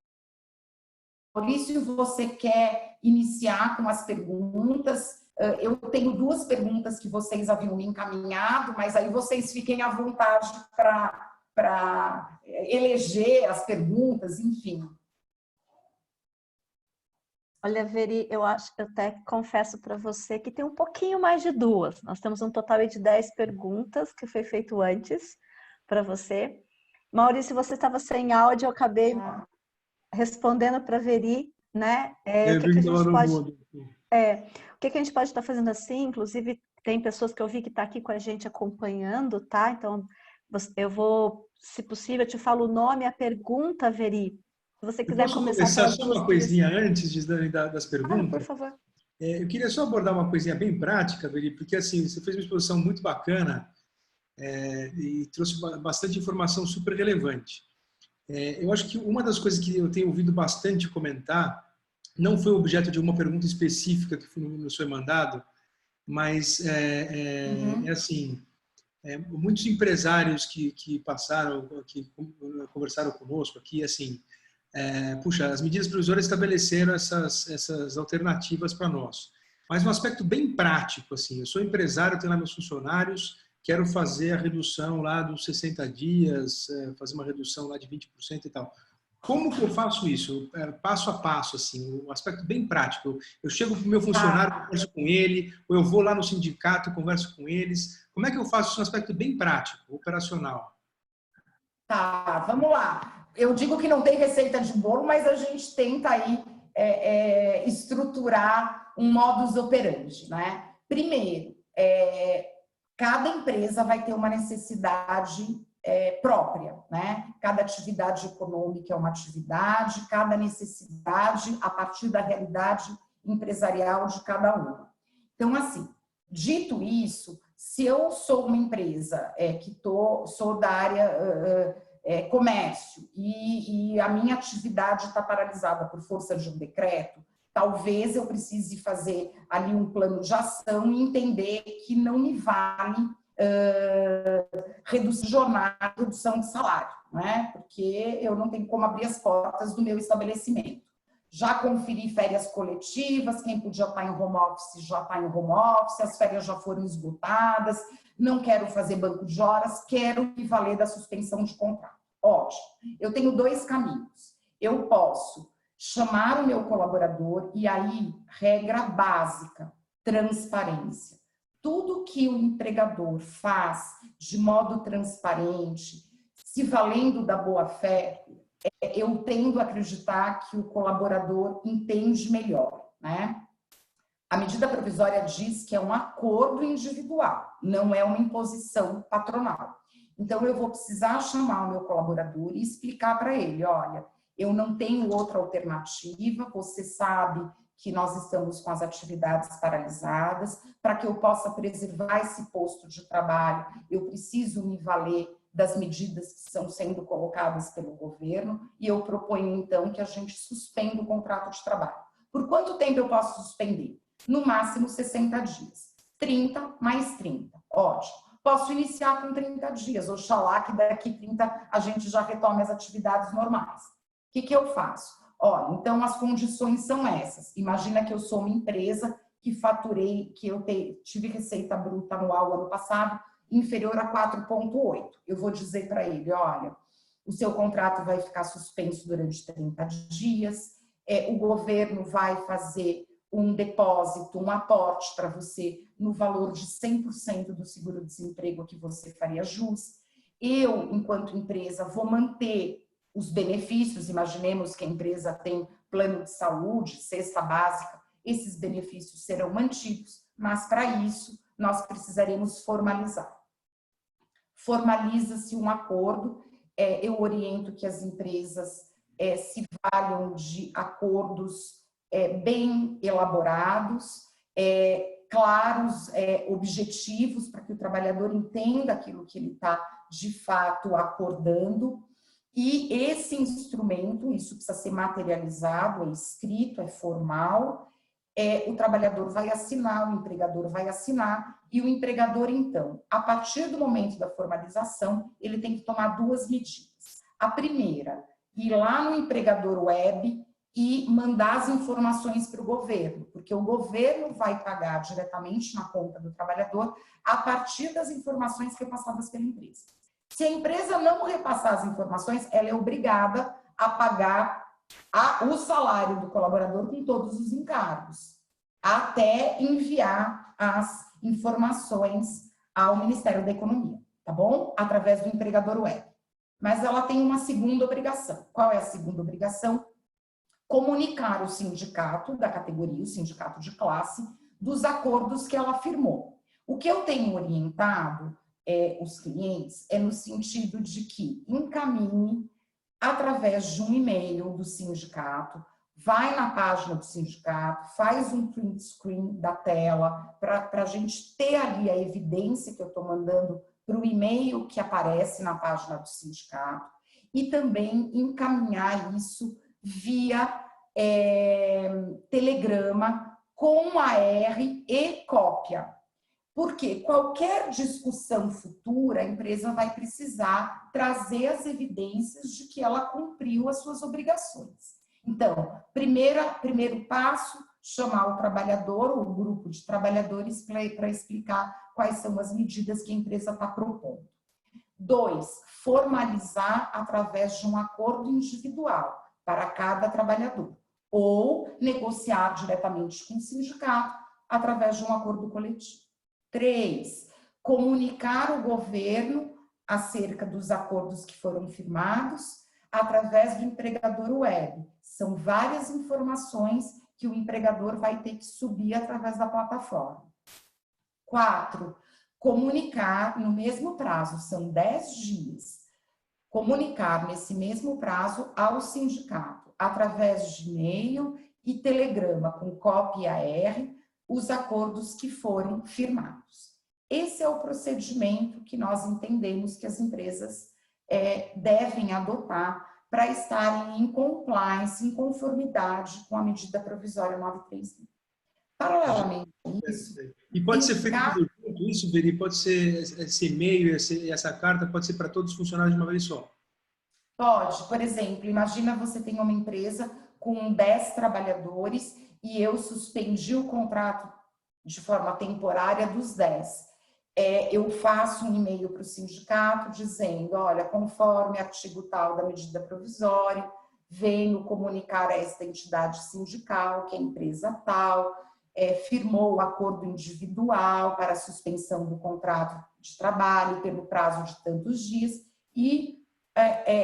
Maurício, você quer iniciar com as perguntas? Eu tenho 2 perguntas que vocês haviam me encaminhado, mas aí vocês fiquem à vontade para eleger as perguntas, enfim. Olha, Veri, eu até confesso para você que tem um pouquinho mais de 2. Nós temos um total de 10 perguntas que foi feito antes para você. Maurício, você estava sem áudio, eu acabei respondendo para a Veri, né? O que a gente pode estar fazendo assim? Inclusive, tem pessoas que eu vi que está aqui com a gente acompanhando, tá? Então, eu vou, se possível, eu te falo o nome e a pergunta, Veri. Se você quiser começar só uma coisinha antes das perguntas? Por favor. Eu queria só abordar uma coisinha bem prática, Veri, porque assim, você fez uma exposição muito bacana e trouxe bastante informação super relevante. Eu acho que uma das coisas que eu tenho ouvido bastante comentar, não foi objeto de uma pergunta específica que nos foi mandado, mas assim, muitos empresários que passaram, que conversaram conosco aqui, assim, puxa, as medidas provisórias estabeleceram essas alternativas para nós. Mas um aspecto bem prático, assim, eu sou empresário, tenho lá meus funcionários, quero fazer a redução lá dos 60 dias, fazer uma redução lá de 20% e tal. Como que eu faço isso? Passo a passo, assim, um aspecto bem prático. Eu chego para o meu funcionário, converso com ele, ou eu vou lá no sindicato, converso com eles. Como é que eu faço isso? Um aspecto bem prático, operacional. Tá, vamos lá. Eu digo que não tem receita de bolo, mas a gente tenta aí estruturar um modus operandi, né? Primeiro, cada empresa vai ter uma necessidade própria, né? Cada atividade econômica é uma atividade, cada necessidade a partir da realidade empresarial de cada uma. Então, assim, dito isso, se eu sou uma empresa sou da área comércio e a minha atividade está paralisada por força de um decreto, talvez eu precise fazer ali um plano de ação e entender que não me vale redução de jornada, redução de salário, né? Porque eu não tenho como abrir as portas do meu estabelecimento. Já conferi férias coletivas, quem podia estar em home office já está em home office, as férias já foram esgotadas, não quero fazer banco de horas, quero me valer da suspensão de contrato. Ótimo. Eu tenho 2 caminhos. Eu posso chamar o meu colaborador e aí, regra básica, transparência. Tudo que o empregador faz de modo transparente, se valendo da boa-fé, eu tendo a acreditar que o colaborador entende melhor, né? A medida provisória diz que é um acordo individual, não é uma imposição patronal. Então, eu vou precisar chamar o meu colaborador e explicar para ele, olha, eu não tenho outra alternativa, você sabe que nós estamos com as atividades paralisadas, para que eu possa preservar esse posto de trabalho, eu preciso me valer das medidas que estão sendo colocadas pelo governo, e eu proponho, então, que a gente suspenda o contrato de trabalho. Por quanto tempo eu posso suspender? No máximo 60 dias. 30 mais 30, ótimo. Posso iniciar com 30 dias, oxalá que daqui 30 a gente já retome as atividades normais. O que eu faço? Olha, então as condições são essas. Imagina que eu sou uma empresa que faturei, que eu tive receita bruta anual ano passado inferior a 4,8. Eu vou dizer para ele, olha, o seu contrato vai ficar suspenso durante 30 dias, o governo vai fazer um depósito, um aporte para você no valor de 100% do seguro-desemprego que você faria jus. Eu, enquanto empresa, vou manter os benefícios, imaginemos que a empresa tem plano de saúde, cesta básica, esses benefícios serão mantidos, mas para isso nós precisaremos formalizar. Formaliza-se um acordo, eu oriento que as empresas se valham de acordos bem elaborados, claros, objetivos, para que o trabalhador entenda aquilo que ele está, de fato, acordando. E esse instrumento, isso precisa ser materializado, é escrito, é formal, o trabalhador vai assinar, o empregador vai assinar, e o empregador, então, a partir do momento da formalização, ele tem que tomar duas medidas. A primeira, ir lá no empregador web e mandar as informações para o governo, porque o governo vai pagar diretamente na conta do trabalhador a partir das informações repassadas pela empresa. Se a empresa não repassar as informações, ela é obrigada a pagar o salário do colaborador com todos os encargos, até enviar as informações ao Ministério da Economia, tá bom? Através do empregador web. Mas ela tem uma segunda obrigação. Qual é a segunda obrigação? Comunicar o sindicato da categoria, o sindicato de classe, dos acordos que ela firmou. O que eu tenho orientado os clientes no sentido de que encaminhe através de um e-mail do sindicato, vai na página do sindicato, faz um print screen da tela, para a gente ter ali a evidência que eu estou mandando para o e-mail que aparece na página do sindicato, e também encaminhar isso via telegrama com AR e cópia. Porque qualquer discussão futura, a empresa vai precisar trazer as evidências de que ela cumpriu as suas obrigações. Então, primeiro passo, chamar o trabalhador, ou o grupo de trabalhadores, para explicar quais são as medidas que a empresa está propondo. 2, formalizar através de um acordo individual para cada trabalhador, ou negociar diretamente com o sindicato através de um acordo coletivo. 3, comunicar o governo acerca dos acordos que foram firmados através do empregador web. São várias informações que o empregador vai ter que subir através da plataforma. 4, comunicar no mesmo prazo, são 10 dias, comunicar nesse mesmo prazo ao sindicato, através de e-mail e telegrama com cópia AR, os acordos que foram firmados. Esse é o procedimento que nós entendemos que as empresas devem adotar para estarem em compliance, em conformidade com a medida provisória 93000. Paralelamente a isso... E pode ser feito tudo junto, isso, Veri? Pode ser esse e-mail, essa carta, pode ser para todos os funcionários de uma vez só? Pode. Por exemplo, imagina você tem uma empresa com 10 trabalhadores e eu suspendi o contrato de forma temporária dos 10. Eu faço um e-mail para o sindicato dizendo, olha, conforme artigo tal da medida provisória, venho comunicar a esta entidade sindical que a empresa tal firmou o acordo individual para a suspensão do contrato de trabalho pelo prazo de tantos dias e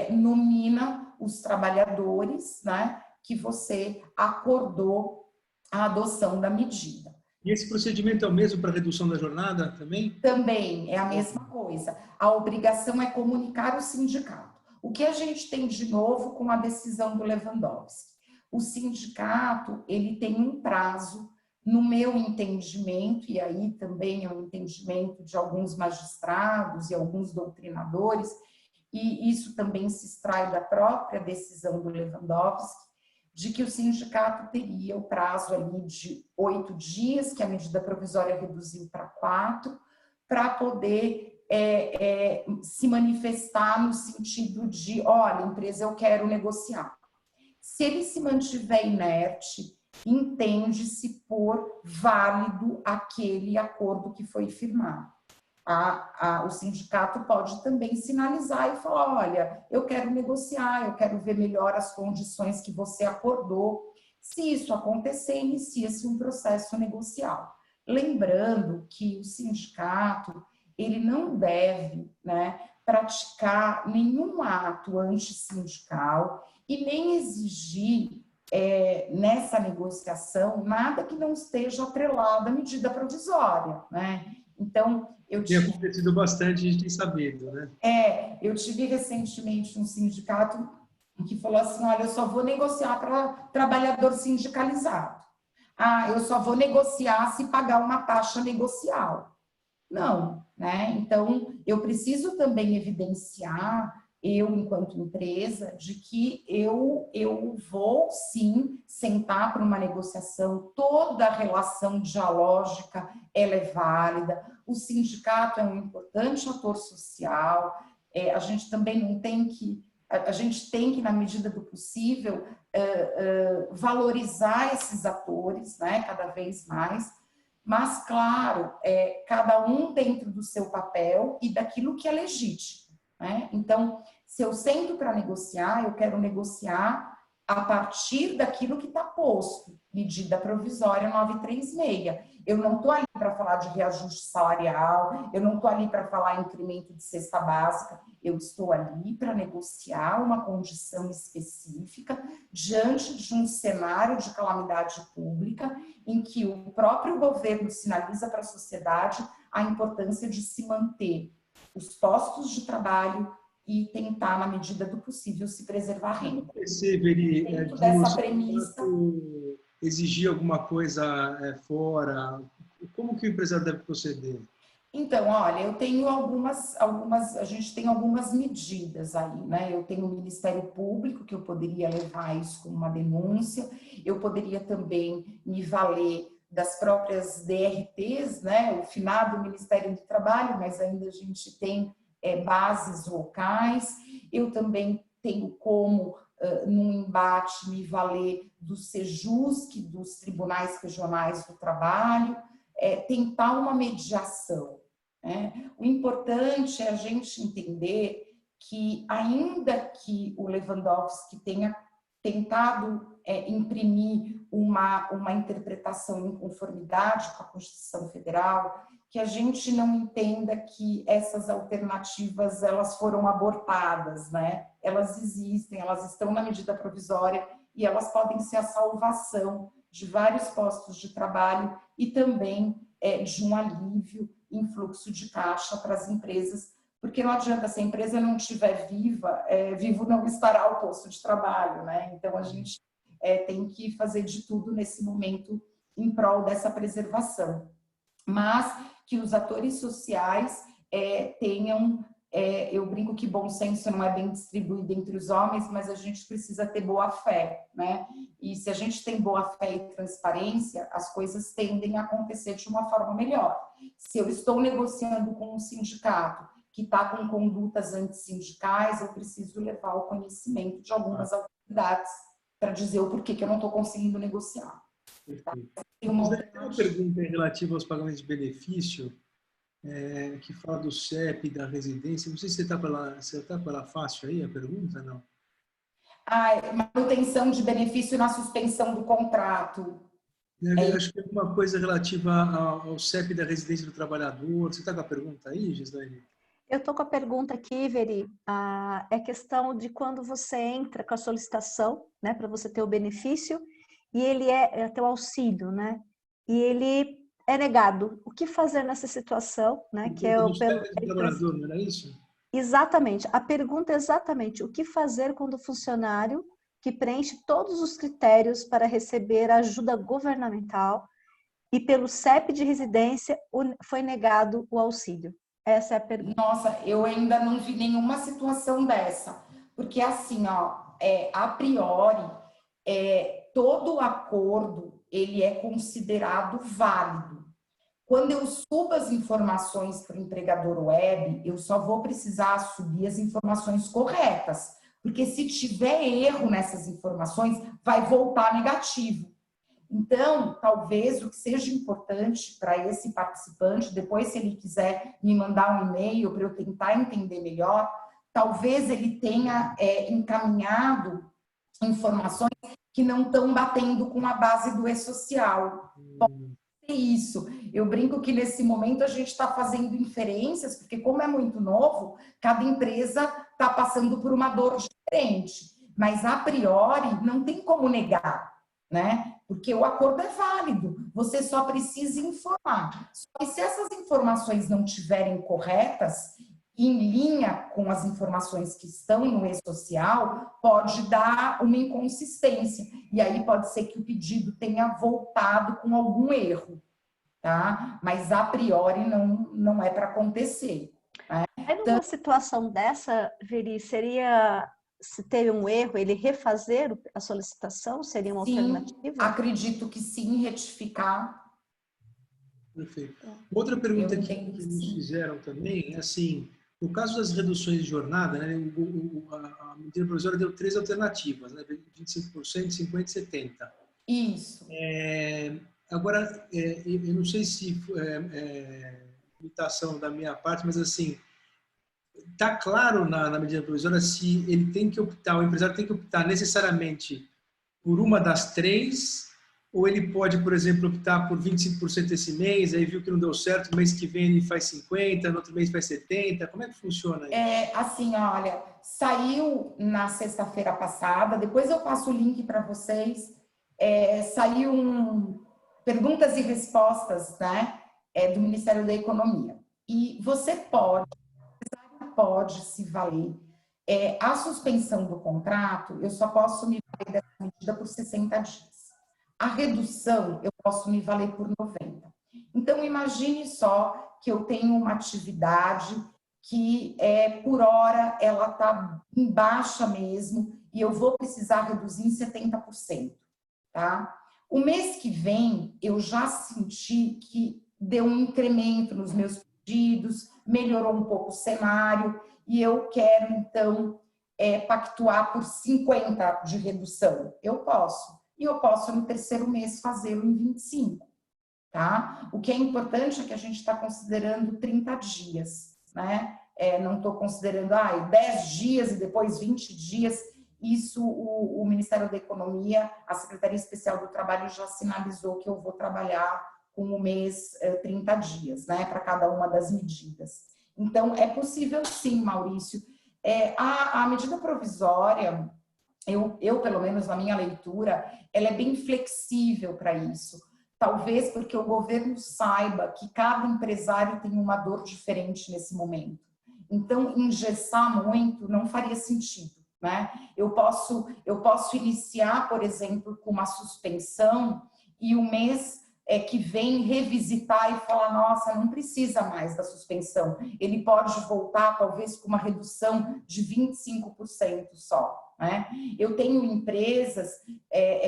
nomina os trabalhadores, né, que você acordou a adoção da medida. E esse procedimento é o mesmo para a redução da jornada também? Também é a mesma coisa. A obrigação é comunicar o sindicato. O que a gente tem de novo com a decisão do Lewandowski? O sindicato, ele tem um prazo, no meu entendimento, e aí também é o entendimento de alguns magistrados e alguns doutrinadores, e isso também se extrai da própria decisão do Lewandowski, de que o sindicato teria o prazo ali de 8 dias, que a medida provisória reduziu para 4, para poder se manifestar no sentido de, olha, empresa, eu quero negociar. Se ele se mantiver inerte, entende-se por válido aquele acordo que foi firmado. O sindicato pode também sinalizar e falar, olha, eu quero negociar, eu quero ver melhor as condições que você acordou. Se isso acontecer, inicia-se um processo negocial. Lembrando que o sindicato, ele não deve, né, praticar nenhum ato antissindical e nem exigir nessa negociação nada que não esteja atrelado à medida provisória, né? Então, tem acontecido bastante, a gente tem sabido, né? Eu tive recentemente um sindicato que falou assim, olha, eu só vou negociar para trabalhador sindicalizado. Eu só vou negociar se pagar uma taxa negocial. Não, né? Então, eu preciso também evidenciar, eu, enquanto empresa, de que eu vou, sim, sentar para uma negociação, toda a relação dialógica, ela é válida, o sindicato é um importante ator social, a gente também não tem que, a gente tem que, na medida do possível, valorizar esses atores, né, cada vez mais, mas, claro, cada um dentro do seu papel e daquilo que é legítimo, né? Então, se eu sento para negociar, eu quero negociar a partir daquilo que está posto, medida provisória 936. Eu não estou ali para falar de reajuste salarial, eu não estou ali para falar incremento de cesta básica, eu estou ali para negociar uma condição específica diante de um cenário de calamidade pública em que o próprio governo sinaliza para a sociedade a importância de se manter os postos de trabalho e tentar, na medida do possível, se preservar a renda. Dentro dessa premissa, exigir alguma coisa fora, como que o empresário deve proceder? Então, olha, eu tenho a gente tem algumas medidas aí, né? Eu tenho o Ministério Público, que eu poderia levar isso como uma denúncia, eu poderia também me valer das próprias DRTs, né? O finado Ministério do Trabalho, mas ainda a gente tem bases locais, eu também tenho como, num embate, me valer do SEJUSC, dos Tribunais Regionais do Trabalho, tentar uma mediação. Né? O importante é a gente entender que, ainda que o Lewandowski tenha tentado imprimir uma interpretação em conformidade com a Constituição Federal, que a gente não entenda que essas alternativas elas foram abortadas, né? Elas existem, elas estão na medida provisória e elas podem ser a salvação de vários postos de trabalho e também de um alívio em fluxo de caixa para as empresas, porque não adianta, se a empresa não estiver viva, vivo não estará o posto de trabalho, né? Então, a gente tem que fazer de tudo nesse momento em prol dessa preservação. Mas que os atores sociais tenham, eu brinco que bom senso não é bem distribuído entre os homens, mas a gente precisa ter boa fé, né? E se a gente tem boa fé e transparência, as coisas tendem a acontecer de uma forma melhor. Se eu estou negociando com um sindicato que está com condutas antissindicais, eu preciso levar ao conhecimento de algumas autoridades para dizer o porquê que eu não estou conseguindo negociar. Tá? Tem uma pergunta relativa aos pagamentos de benefício, que fala do CEP, da residência. Não sei se você está com ela fácil aí, a pergunta, não? Manutenção de benefício na suspensão do contrato. Acho que é uma coisa relativa ao CEP da residência do trabalhador. Você está com a pergunta aí, Gislaine? Eu estou com a pergunta aqui, Veri. É questão de quando você entra com a solicitação, né, para você ter o benefício, e ele é teu auxílio, né? E ele é negado. O que fazer nessa situação, né? Que é o CEP do trabalhador, não era isso? Exatamente. A pergunta é exatamente o que fazer quando o funcionário que preenche todos os critérios para receber ajuda governamental e pelo CEP de residência foi negado o auxílio? Essa é a pergunta. Nossa, eu ainda não vi nenhuma situação dessa, porque assim, ó, a priori, todo acordo ele é considerado válido. Quando eu subo as informações para o empregador web, eu só vou precisar subir as informações corretas, porque se tiver erro nessas informações, vai voltar negativo. Então, talvez o que seja importante para esse participante, depois, se ele quiser me mandar um e-mail para eu tentar entender melhor, talvez ele tenha encaminhado informações que não estão batendo com a base do e-social. Isso, eu brinco que nesse momento a gente está fazendo inferências, porque como é muito novo, cada empresa está passando por uma dor diferente, mas a priori não tem como negar, né? Porque o acordo é válido, você só precisa informar. Só que se essas informações não estiverem corretas, em linha com as informações que estão no e-social, pode dar uma inconsistência. E aí pode ser que o pedido tenha voltado com algum erro, tá? Mas a priori não é para acontecer. Né? Aí numa situação dessa, Veri, seria, se teve um erro, ele refazer a solicitação? Seria uma alternativa? Acredito que sim, retificar. Perfeito. Outra pergunta que nos fizeram também é assim, no caso das reduções de jornada, né, a medida provisória deu 3 alternativas, né, 25%, 50% e 70%. Isso. Agora, eu não sei se limitação da minha parte, mas assim, está claro na medida provisória se ele tem que optar, o empresário tem que optar necessariamente por uma das 3, ou ele pode, por exemplo, optar por 25% esse mês, aí viu que não deu certo, mês que vem ele faz 50%, no outro mês faz 70%, como é que funciona isso? Assim, olha, saiu na sexta-feira passada, depois eu passo o link para vocês, saiu perguntas e respostas, né, do Ministério da Economia. E você pode se valer. A suspensão do contrato, eu só posso me valer dessa medida por 60 dias. A redução, eu posso me valer por 90. Então, imagine só que eu tenho uma atividade que, por hora, ela está em baixa mesmo e eu vou precisar reduzir em 70%, tá? O mês que vem, eu já senti que deu um incremento nos meus pedidos, melhorou um pouco o cenário e eu quero, então, pactuar por 50% de redução. Eu posso. E eu posso, no terceiro mês, fazê-lo em 25, tá? O que é importante é que a gente está considerando 30 dias, né? Não estou considerando 10 dias e depois 20 dias. Isso o Ministério da Economia, a Secretaria Especial do Trabalho já sinalizou que eu vou trabalhar com o mês 30 dias, né? Para cada uma das medidas. Então, é possível sim, Maurício. A medida provisória, eu, pelo menos na minha leitura, ela é bem flexível para isso. Talvez porque o governo saiba que cada empresário tem uma dor diferente nesse momento. Então, engessar muito não faria sentido, né? Eu posso iniciar, por exemplo, com uma suspensão e o mês que vem revisitar e falar, nossa, não precisa mais da suspensão. Ele pode voltar, talvez, com uma redução de 25% só. Né? Eu tenho empresas,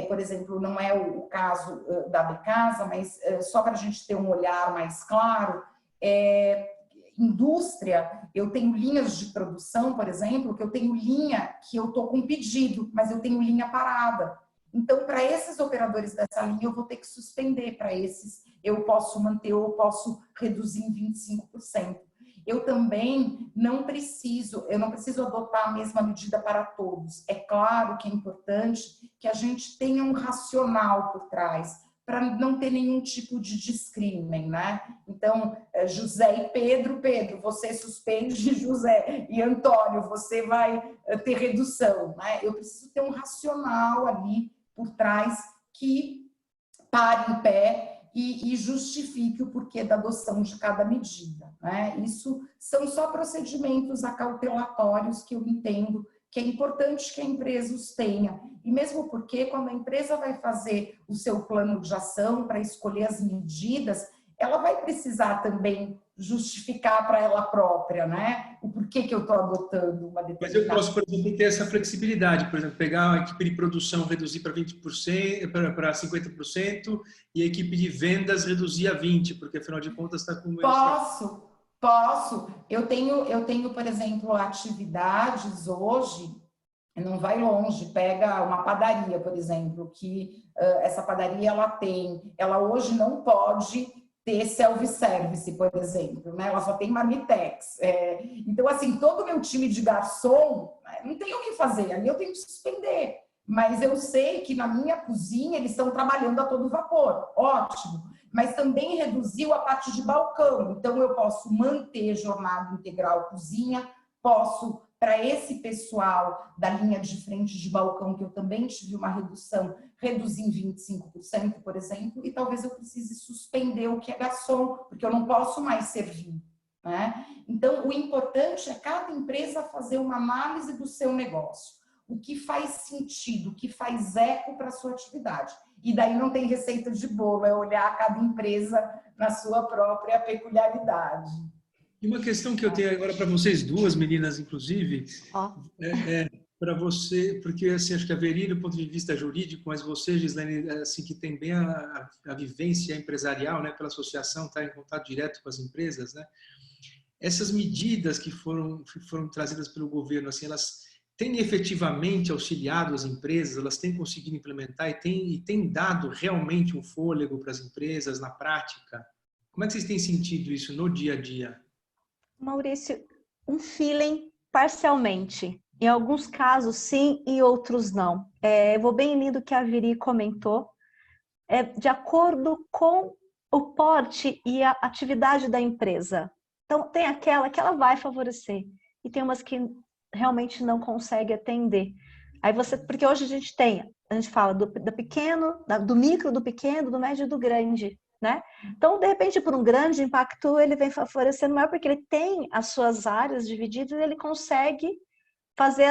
por exemplo, não é o caso da Becasa, mas só para a gente ter um olhar mais claro, indústria, eu tenho linhas de produção, por exemplo, que eu tenho linha que eu estou com pedido, mas eu tenho linha parada. Então, para esses operadores dessa linha, eu vou ter que suspender. Para esses, eu posso manter ou posso reduzir em 25%. Eu também não preciso adotar a mesma medida para todos. É claro que é importante que a gente tenha um racional por trás, para não ter nenhum tipo de discrimen, né? Então, José e Pedro, você suspende José, e Antônio, você vai ter redução, né? Eu preciso ter um racional ali por trás que pare em pé e justifique o porquê da adoção de cada medida, né? Isso são só procedimentos acautelatórios que eu entendo que é importante que a empresa os tenha. E mesmo porque, quando a empresa vai fazer o seu plano de ação para escolher as medidas, ela vai precisar também justificar para ela própria, né? O porquê que eu estou adotando uma determinada... Mas eu posso, por exemplo, ter essa flexibilidade, por exemplo, pegar a equipe de produção, reduzir para 20%, para 50%, e a equipe de vendas reduzir a 20%, porque afinal de contas está com... Posso. Eu tenho, por exemplo, atividades hoje, não vai longe, pega uma padaria, por exemplo, que essa padaria ela hoje não pode ter self-service, por exemplo, né? Ela só tem marmitex. Então, assim, todo o meu time de garçom, não tem o que fazer, ali eu tenho que suspender. Mas eu sei que na minha cozinha eles estão trabalhando a todo vapor, ótimo. Mas também reduziu a parte de balcão, então eu posso manter jornada integral cozinha, posso, para esse pessoal da linha de frente de balcão, que eu também tive uma redução, reduzir em 25%, por exemplo, e talvez eu precise suspender o que é garçom, porque eu não posso mais servir, né? Então, o importante é cada empresa fazer uma análise do seu negócio, o que faz sentido, o que faz eco para a sua atividade. E daí não tem receita de bolo, é olhar cada empresa na sua própria peculiaridade. E uma questão que eu tenho agora para vocês duas, meninas, inclusive, para você, porque assim, acho que a Veri, do ponto de vista jurídico, mas você, Gislaine, assim, que tem bem a vivência empresarial, né, pela associação, está em contato direto com as empresas, né? Essas medidas que foram trazidas pelo governo, assim, elas têm efetivamente auxiliado as empresas, elas têm conseguido implementar e têm dado realmente um fôlego para as empresas na prática? Como é que vocês têm sentido isso no dia a dia? Maurício, um feeling parcialmente. Em alguns casos, sim, e outros não. Eu vou bem lindo que a Viri comentou. De acordo com o porte e a atividade da empresa. Então, tem aquela que ela vai favorecer. E tem umas que realmente não consegue atender. Aí porque hoje a gente fala do pequeno, do micro, do pequeno, do médio e do grande. Né? Então, de repente, por um grande impacto, ele vem favorecendo maior, porque ele tem as suas áreas divididas e ele consegue fazer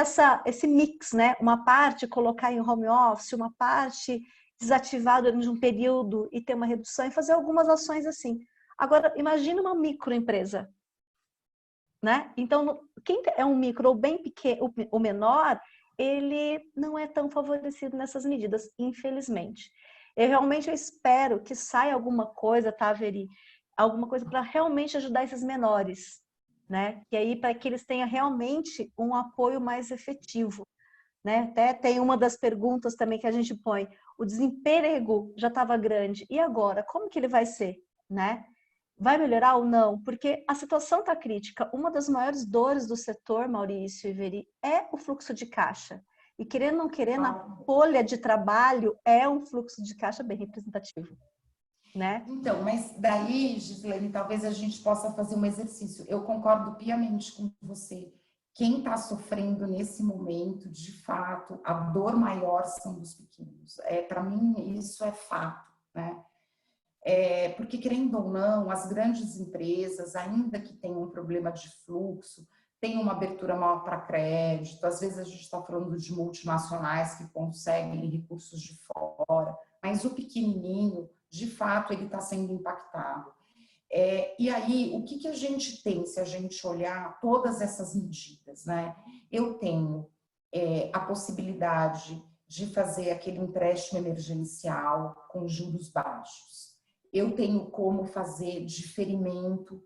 esse mix, né? Uma parte colocar em home office, uma parte desativar durante um período e ter uma redução e fazer algumas ações assim. Agora, imagine uma microempresa, né? Então, quem é um micro ou bem pequeno, o menor, ele não é tão favorecido nessas medidas, infelizmente. Eu espero que saia alguma coisa, tá, Veri? Alguma coisa para realmente ajudar esses menores, né? E aí, para que eles tenham realmente um apoio mais efetivo, né? Até tem uma das perguntas também que a gente põe, o desemprego já estava grande, e agora? Como que ele vai ser, né? Vai melhorar ou não? Porque a situação está crítica. Uma das maiores dores do setor, Maurício e Veri, é o fluxo de caixa. E querendo ou não querendo, a folha de trabalho é um fluxo de caixa bem representativo, né? Então, mas daí, Gislaine, talvez a gente possa fazer um exercício. Eu concordo piamente com você. Quem está sofrendo nesse momento, de fato, a dor maior são dos pequenos. Para mim, isso é fato, né? Porque, querendo ou não, as grandes empresas, ainda que tenham um problema de fluxo, tem uma abertura maior para crédito, às vezes a gente está falando de multinacionais que conseguem recursos de fora, mas o pequenininho, de fato, ele está sendo impactado. E aí, o que a gente tem se a gente olhar todas essas medidas, né? Eu tenho a possibilidade de fazer aquele empréstimo emergencial com juros baixos. Eu tenho como fazer diferimento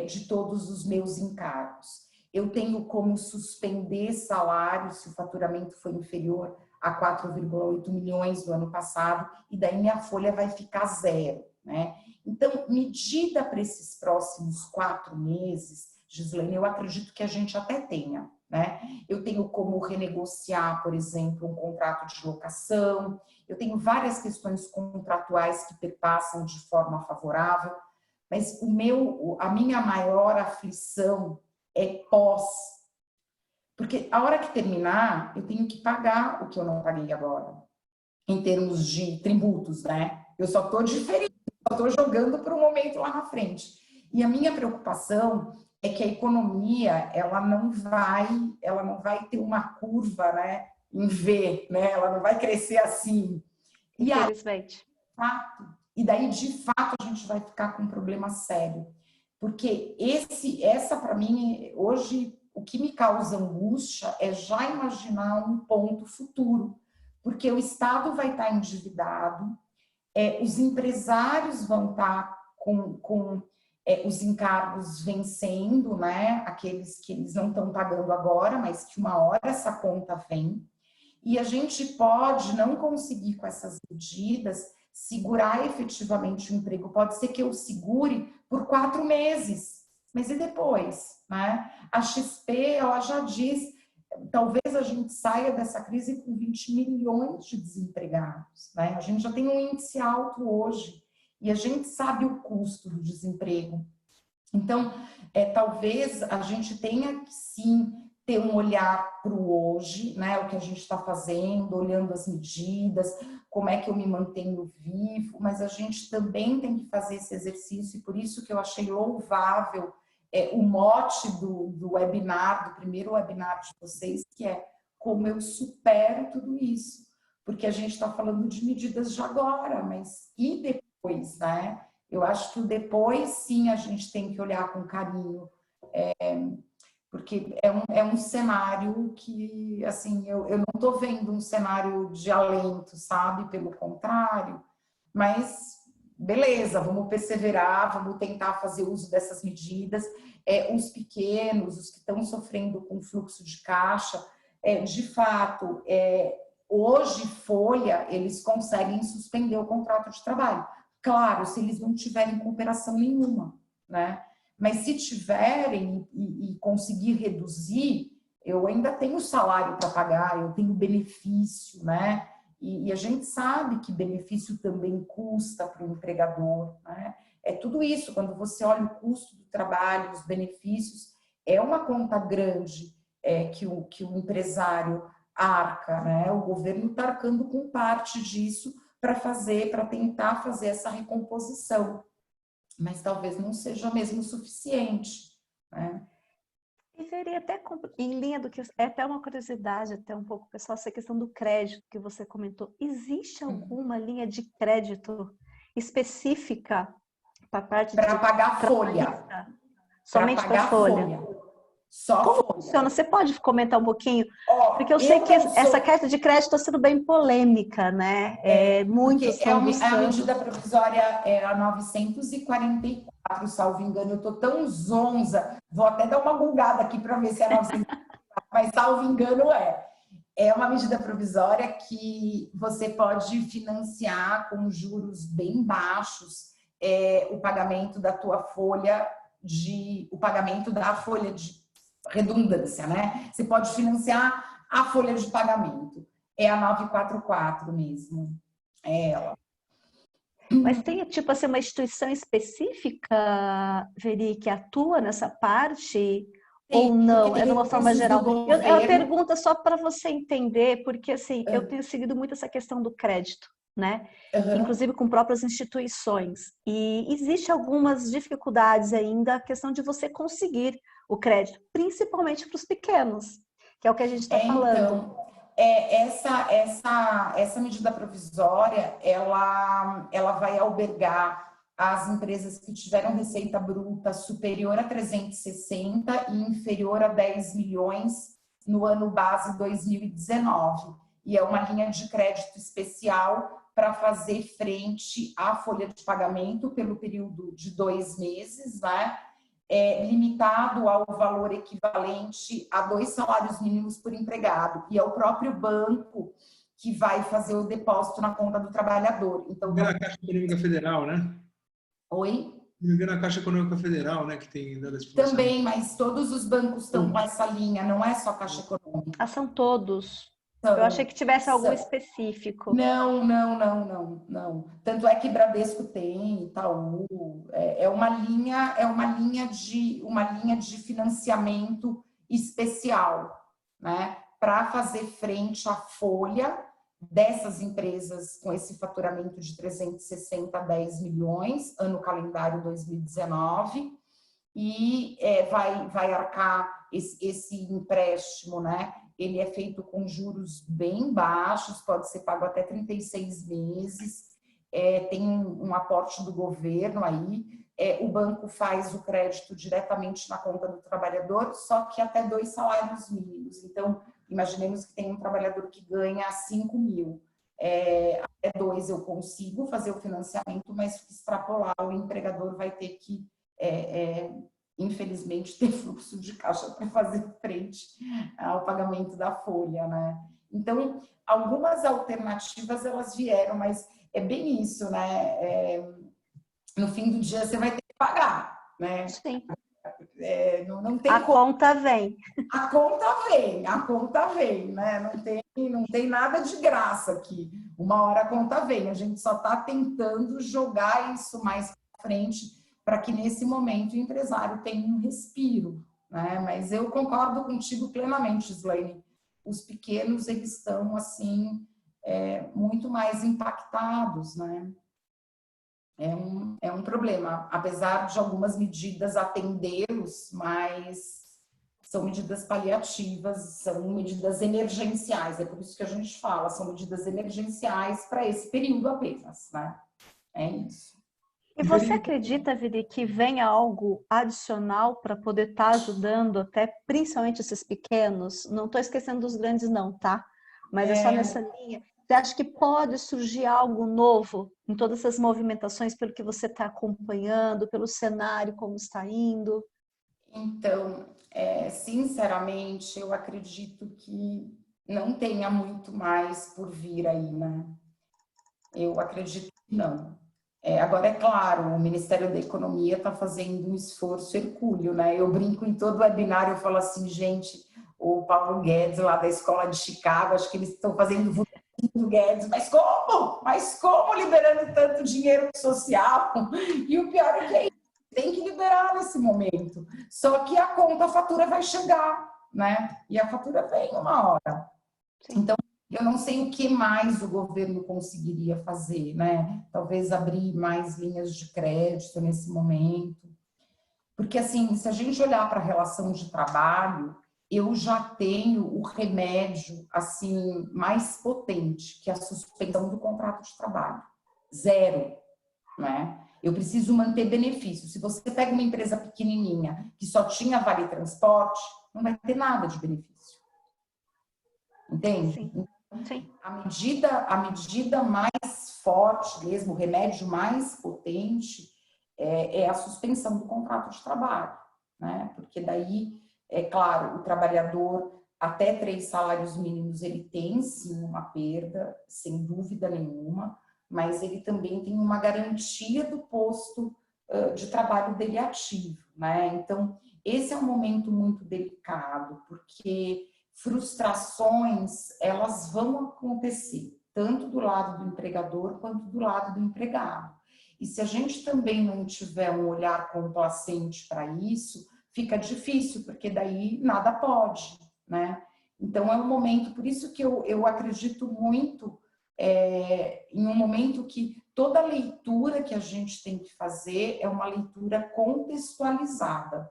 de todos os meus encargos. Eu tenho como suspender salários se o faturamento for inferior a 4,8 milhões do ano passado, e daí minha folha vai ficar zero, né? Então, medida para esses próximos 4 meses, Gislaine, eu acredito que a gente até tenha, né? Eu tenho como renegociar, por exemplo, um contrato de locação, eu tenho várias questões contratuais que perpassam de forma favorável, mas a minha maior aflição é porque a hora que terminar, eu tenho que pagar o que eu não paguei agora, em termos de tributos, né? Eu só estou diferindo, estou jogando para um momento lá na frente. E a minha preocupação é que a economia, ela não vai ter uma curva, né, em V, né? Ela não vai crescer assim. Infelizmente. E daí, de fato, a gente vai ficar com um problema sério. Porque essa para mim, hoje, o que me causa angústia é já imaginar um ponto futuro. Porque o Estado vai estar endividado, os empresários vão estar com os encargos vencendo, né? Aqueles que eles não estão pagando agora, mas que uma hora essa conta vem. E a gente pode não conseguir, com essas medidas, segurar efetivamente o emprego. Pode ser que eu segure por 4 meses, mas e depois, né? A XP, ela já diz, talvez a gente saia dessa crise com 20 milhões de desempregados, né? A gente já tem um índice alto hoje e a gente sabe o custo do desemprego. Então, talvez a gente tenha que, sim, ter um olhar para o hoje, né? O que a gente está fazendo, olhando as medidas, como é que eu me mantenho vivo, mas a gente também tem que fazer esse exercício, e por isso que eu achei louvável o mote do webinar, do primeiro webinar de vocês, que é como eu supero tudo isso. Porque a gente está falando de medidas de agora, mas e depois, né? Eu acho que o depois, sim, a gente tem que olhar com carinho, porque é um cenário que, assim, eu não estou vendo um cenário de alento, sabe? Pelo contrário, mas beleza, vamos perseverar, vamos tentar fazer uso dessas medidas. Os pequenos, os que estão sofrendo com fluxo de caixa, de fato, hoje, Folha, eles conseguem suspender o contrato de trabalho. Claro, se eles não tiverem cooperação nenhuma, né? Mas se tiverem e conseguir reduzir, eu ainda tenho salário para pagar, eu tenho benefício, né? E a gente sabe que benefício também custa para o empregador, né? É tudo isso, quando você olha o custo do trabalho, os benefícios, é uma conta grande que o empresário arca, né? O governo está arcando com parte disso para tentar fazer essa recomposição, mas talvez não seja mesmo suficiente, né? E veria até em linha do que é até uma curiosidade, até um pouco, pessoal, essa questão do crédito que você comentou. Existe alguma linha de crédito específica para parte para pagar a folha? Somente para folha? Só como folha. Funciona? Você pode comentar um pouquinho? Porque eu sei que essa carta de crédito está sendo bem polêmica, né? Muitos estão buscando... A medida provisória é a 944, salvo engano. Eu estou tão zonza, vou até dar uma bugada aqui para ver se é 944, mas salvo engano é uma medida provisória que você pode financiar com juros bem baixos o pagamento da tua folha o pagamento da folha de redundância, né? Você pode financiar a folha de pagamento. É a 944 mesmo. É ela. Mas tem, tipo assim, uma instituição específica, Veri, que atua nessa parte? Ou não? É de uma forma geral? É uma pergunta só para você entender, porque assim, eu tenho seguido muito essa questão do crédito, né? Inclusive com próprias instituições. E existe algumas dificuldades ainda, a questão de você conseguir o crédito, principalmente para os pequenos, que é o que a gente está falando. Então, essa medida provisória, ela vai albergar as empresas que tiveram receita bruta superior a 360 e inferior a 10 milhões no ano base 2019. E é uma linha de crédito especial para fazer frente à folha de pagamento pelo período de 2 meses, né? Limitado ao valor equivalente a 2 salários mínimos por empregado. E é o próprio banco que vai fazer o depósito na conta do trabalhador. Então, na Caixa Econômica Federal, né? Oi? Na Caixa Econômica Federal, né? Que tem dado esse financiamento. Também, mas todos os bancos estão com essa linha, não é só a Caixa Econômica. São todos. Eu achei que tivesse algum específico. Não. Tanto é que Bradesco tem, Itaú, é uma linha de financiamento especial, né? Para fazer frente à folha dessas empresas com esse faturamento de 360 a 10 milhões, ano calendário 2019, e vai arcar esse empréstimo, né? Ele é feito com juros bem baixos, pode ser pago até 36 meses, tem um aporte do governo aí, o banco faz o crédito diretamente na conta do trabalhador, só que até 2 salários mínimos. Então, imaginemos que tem um trabalhador que ganha 5 mil, até 2 eu consigo fazer o financiamento, mas se extrapolar, o empregador vai ter que, infelizmente, ter fluxo de caixa para fazer frente ao pagamento da folha, né? Então, algumas alternativas elas vieram, mas é bem isso, né? No fim do dia você vai ter que pagar, né? Sim. Não tem a conta vem. A conta vem, né? Não tem nada de graça aqui. Uma hora a conta vem. A gente só está tentando jogar isso mais para frente para que nesse momento o empresário tenha um respiro, né? Mas eu concordo contigo plenamente, Gislaine. Os pequenos, eles estão, assim, muito mais impactados, né? É um problema, apesar de algumas medidas atendê-los, mas são medidas paliativas, são medidas emergenciais, é por isso que a gente fala, são medidas emergenciais para esse período apenas, né? É isso. E você acredita, Viri, que venha algo adicional para poder estar ajudando até principalmente esses pequenos? Não estou esquecendo dos grandes não, tá? Mas é só nessa linha. Você acha que pode surgir algo novo em todas essas movimentações pelo que você está acompanhando, pelo cenário, como está indo? Então, sinceramente, eu acredito que não tenha muito mais por vir aí, né? Eu acredito que não. Agora, é claro, o Ministério da Economia está fazendo um esforço hercúleo, né? Eu brinco em todo webinar, eu falo assim, gente, o Paulo Guedes, lá da Escola de Chicago, acho que eles estão fazendo do Guedes, mas como? Mas como liberando tanto dinheiro social? E o pior é que tem que liberar nesse momento. Só que a fatura vai chegar, né? E a fatura vem uma hora. Sim. Então, eu não sei o que mais o governo conseguiria fazer, né? Talvez abrir mais linhas de crédito nesse momento. Porque, assim, se a gente olhar para a relação de trabalho, eu já tenho o remédio, assim, mais potente, que é a suspensão do contrato de trabalho. 0, né? Eu preciso manter benefício. Se você pega uma empresa pequenininha que só tinha vale transporte, não vai ter nada de benefício. Entende? Sim. Sim. A medida mais forte mesmo, o remédio mais potente é a suspensão do contrato de trabalho, né? Porque daí, é claro, o trabalhador até 3 salários mínimos ele tem sim uma perda, sem dúvida nenhuma, mas ele também tem uma garantia do posto de trabalho dele ativo, né? Então, esse é um momento muito delicado, porque frustrações, elas vão acontecer, tanto do lado do empregador quanto do lado do empregado. E se a gente também não tiver um olhar complacente para isso, fica difícil, porque daí nada pode, né? Então, é um momento, por isso que eu acredito muito em um momento que toda leitura que a gente tem que fazer é uma leitura contextualizada.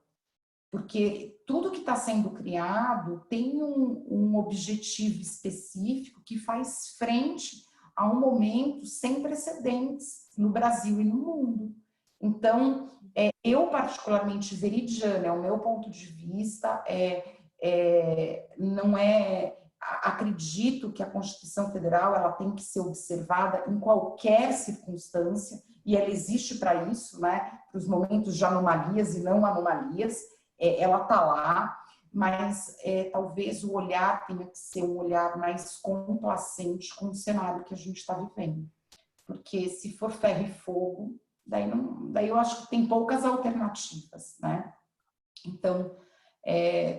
Porque tudo que está sendo criado tem um objetivo específico que faz frente a um momento sem precedentes no Brasil e no mundo. Então, eu particularmente veridiana, é o meu ponto de vista, não é... Acredito que a Constituição Federal ela tem que ser observada em qualquer circunstância, e ela existe para isso, né? Para os momentos de anomalias e não anomalias, ela está lá, mas talvez o olhar tenha que ser um olhar mais complacente com o cenário que a gente está vivendo. Porque se for ferro e fogo, daí eu acho que tem poucas alternativas, né? Então,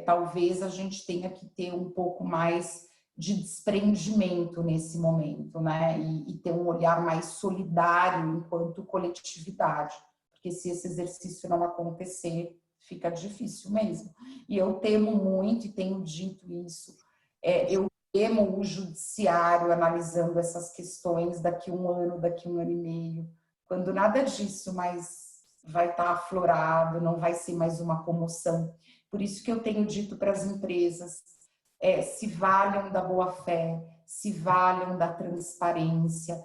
talvez a gente tenha que ter um pouco mais de desprendimento nesse momento, né? E ter um olhar mais solidário enquanto coletividade. Porque se esse exercício não acontecer, fica difícil mesmo. E eu temo muito, e tenho dito isso, eu Supremo, o Judiciário analisando essas questões daqui a um ano e meio, quando nada disso mais vai estar aflorado, não vai ser mais uma comoção. Por isso que eu tenho dito para as empresas, se valham da boa-fé, se valham da transparência,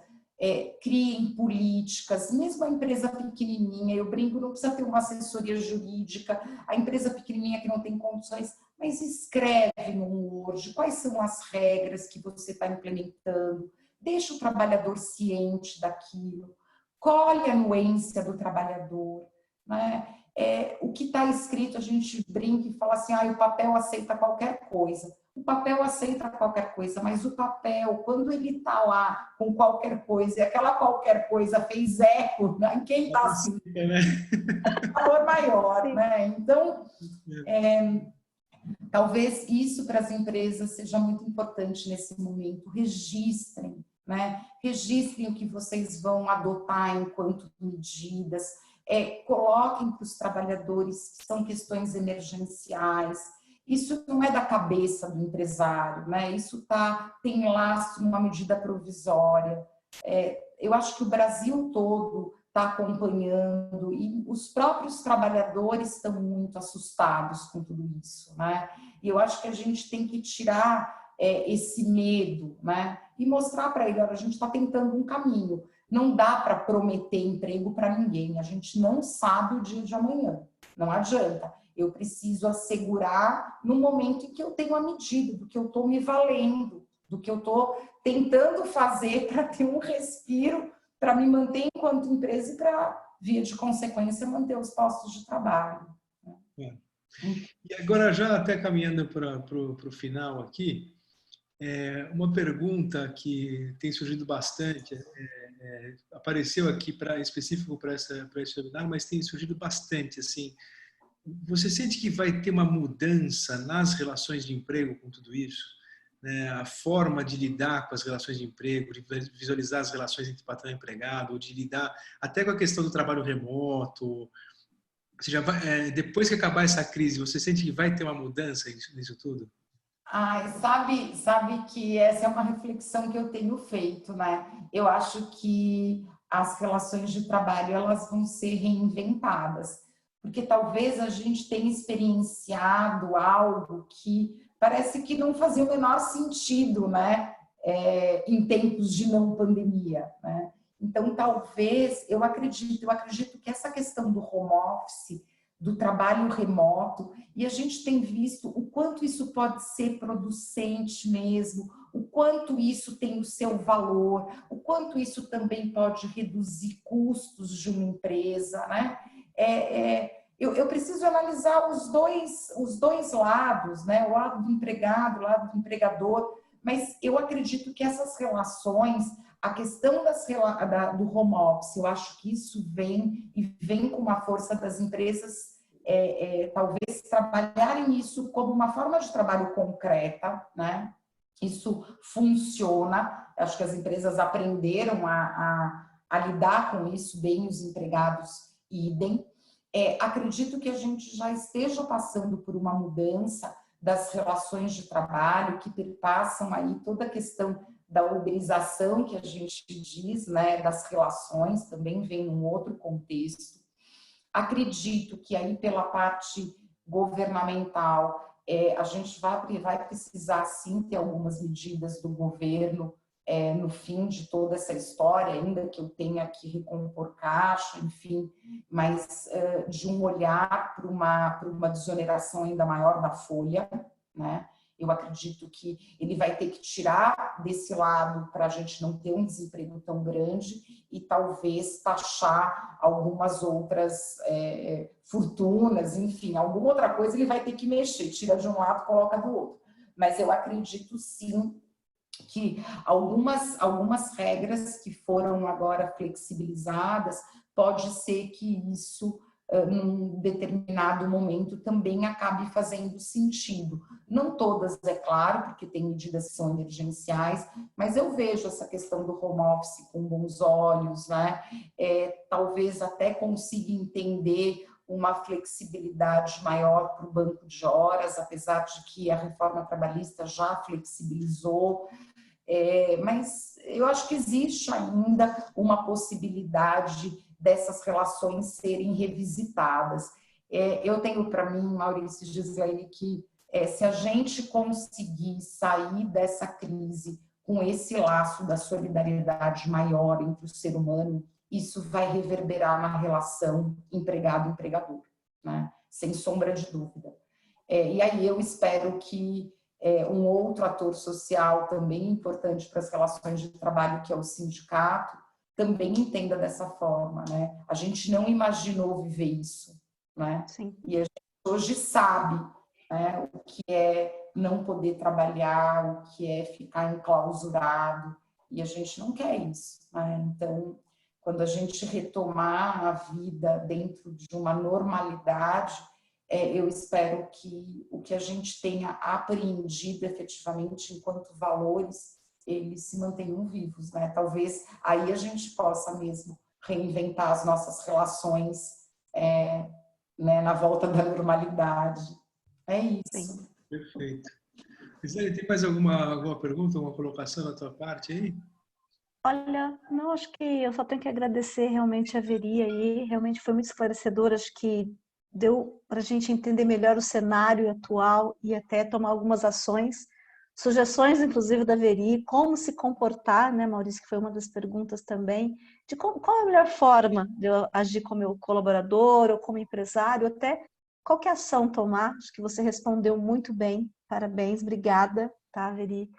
criem políticas, mesmo a empresa pequenininha, eu brinco, não precisa ter uma assessoria jurídica, a empresa pequenininha que não tem condições, mas escreve no Word quais são as regras que você está implementando, deixa o trabalhador ciente daquilo, colhe a anuência do trabalhador, né? O que está escrito, a gente brinca e fala assim, o papel aceita qualquer coisa. O papel aceita qualquer coisa, mas o papel, quando ele está lá com qualquer coisa, e aquela qualquer coisa fez eco, né? Quem está assim, valor maior, né? Então, talvez isso para as empresas seja muito importante nesse momento. Registrem, né? Registrem o que vocês vão adotar enquanto medidas, coloquem para os trabalhadores que são questões emergenciais. Isso não é da cabeça do empresário, né? Isso tem lastro numa medida provisória. Eu acho que o Brasil todo está acompanhando e os próprios trabalhadores estão muito assustados com tudo isso, né? E eu acho que a gente tem que tirar esse medo, né? E mostrar para ele, olha, a gente está tentando um caminho. Não dá para prometer emprego para ninguém. A gente não sabe o dia de amanhã. Não adianta. Eu preciso assegurar no momento em que eu tenho a medida, do que eu estou me valendo, do que eu estou tentando fazer para ter um respiro, para me manter enquanto empresa e para, via de consequência, manter os postos de trabalho. E agora, já até caminhando para o final aqui, uma pergunta que tem surgido bastante, apareceu aqui específico para esse webinar, mas tem surgido bastante, assim. Você sente que vai ter uma mudança nas relações de emprego com tudo isso? Né? A forma de lidar com as relações de emprego, de visualizar as relações entre patrão e empregado, ou de lidar até com a questão do trabalho remoto. Você já vai, depois que acabar essa crise, você sente que vai ter uma mudança nisso tudo? Sabe que essa é uma reflexão que eu tenho feito, né? Eu acho que as relações de trabalho elas vão ser reinventadas, porque talvez a gente tenha experienciado algo que parece que não fazia o menor sentido, né? Em tempos de não pandemia, né? Então, talvez, eu acredito que essa questão do home office, do trabalho remoto, e a gente tem visto o quanto isso pode ser producente mesmo, o quanto isso tem o seu valor, o quanto isso também pode reduzir custos de uma empresa, né? Eu preciso analisar os dois lados, né? O lado do empregado, o lado do empregador, mas eu acredito que essas relações, a questão do home office, eu acho que isso vem com uma força das empresas, talvez trabalharem isso como uma forma de trabalho concreta, né? Isso funciona, acho que as empresas aprenderam a lidar com isso bem, os empregados idem. Acredito que a gente já esteja passando por uma mudança das relações de trabalho que perpassam aí toda a questão da uberização que a gente diz, né, das relações, também vem num outro contexto. Acredito que aí pela parte governamental, a gente vai precisar sim ter algumas medidas do governo no fim de toda essa história, ainda que eu tenha que recompor caixa, enfim, mas de um olhar para uma desoneração ainda maior da folha, né? Eu acredito que ele vai ter que tirar desse lado para a gente não ter um desemprego tão grande e talvez taxar algumas outras fortunas, enfim, alguma outra coisa ele vai ter que mexer, tira de um lado, coloca do outro. Mas eu acredito sim que algumas regras que foram agora flexibilizadas, pode ser que isso num determinado momento também acabe fazendo sentido. Não todas, é claro, porque tem medidas que são emergenciais, mas eu vejo essa questão do home office com bons olhos, né? Talvez até consiga entender uma flexibilidade maior para o banco de horas, apesar de que a reforma trabalhista já flexibilizou, mas eu acho que existe ainda uma possibilidade dessas relações serem revisitadas. Eu tenho para mim, Maurício e Gislaine, que se a gente conseguir sair dessa crise com esse laço da solidariedade maior entre o ser humano, isso vai reverberar na relação empregado-empregador, né? Sem sombra de dúvida. E aí eu espero que um outro ator social também importante para as relações de trabalho, que é o sindicato, também entenda dessa forma, né? A gente não imaginou viver isso, né? Sim. E a gente hoje sabe, né, o que é não poder trabalhar, o que é ficar enclausurado, e a gente não quer isso, né? Então, quando a gente retomar a vida dentro de uma normalidade, eu espero que o que a gente tenha apreendido efetivamente enquanto valores, eles se mantenham vivos, né? Talvez aí a gente possa mesmo reinventar as nossas relações, né, na volta da normalidade. É isso. Sim. Perfeito. Gisele, tem mais alguma pergunta, alguma colocação da tua parte aí? Olha, não, acho que eu só tenho que agradecer realmente a Veri aí, realmente foi muito esclarecedor, acho que deu para a gente entender melhor o cenário atual e até tomar algumas ações, sugestões inclusive da Veri, como se comportar, né, Maurício, que foi uma das perguntas também, de qual é a melhor forma de eu agir como meu colaborador ou como empresário, até qual que é a ação tomar, acho que você respondeu muito bem, parabéns, obrigada, tá, Veri?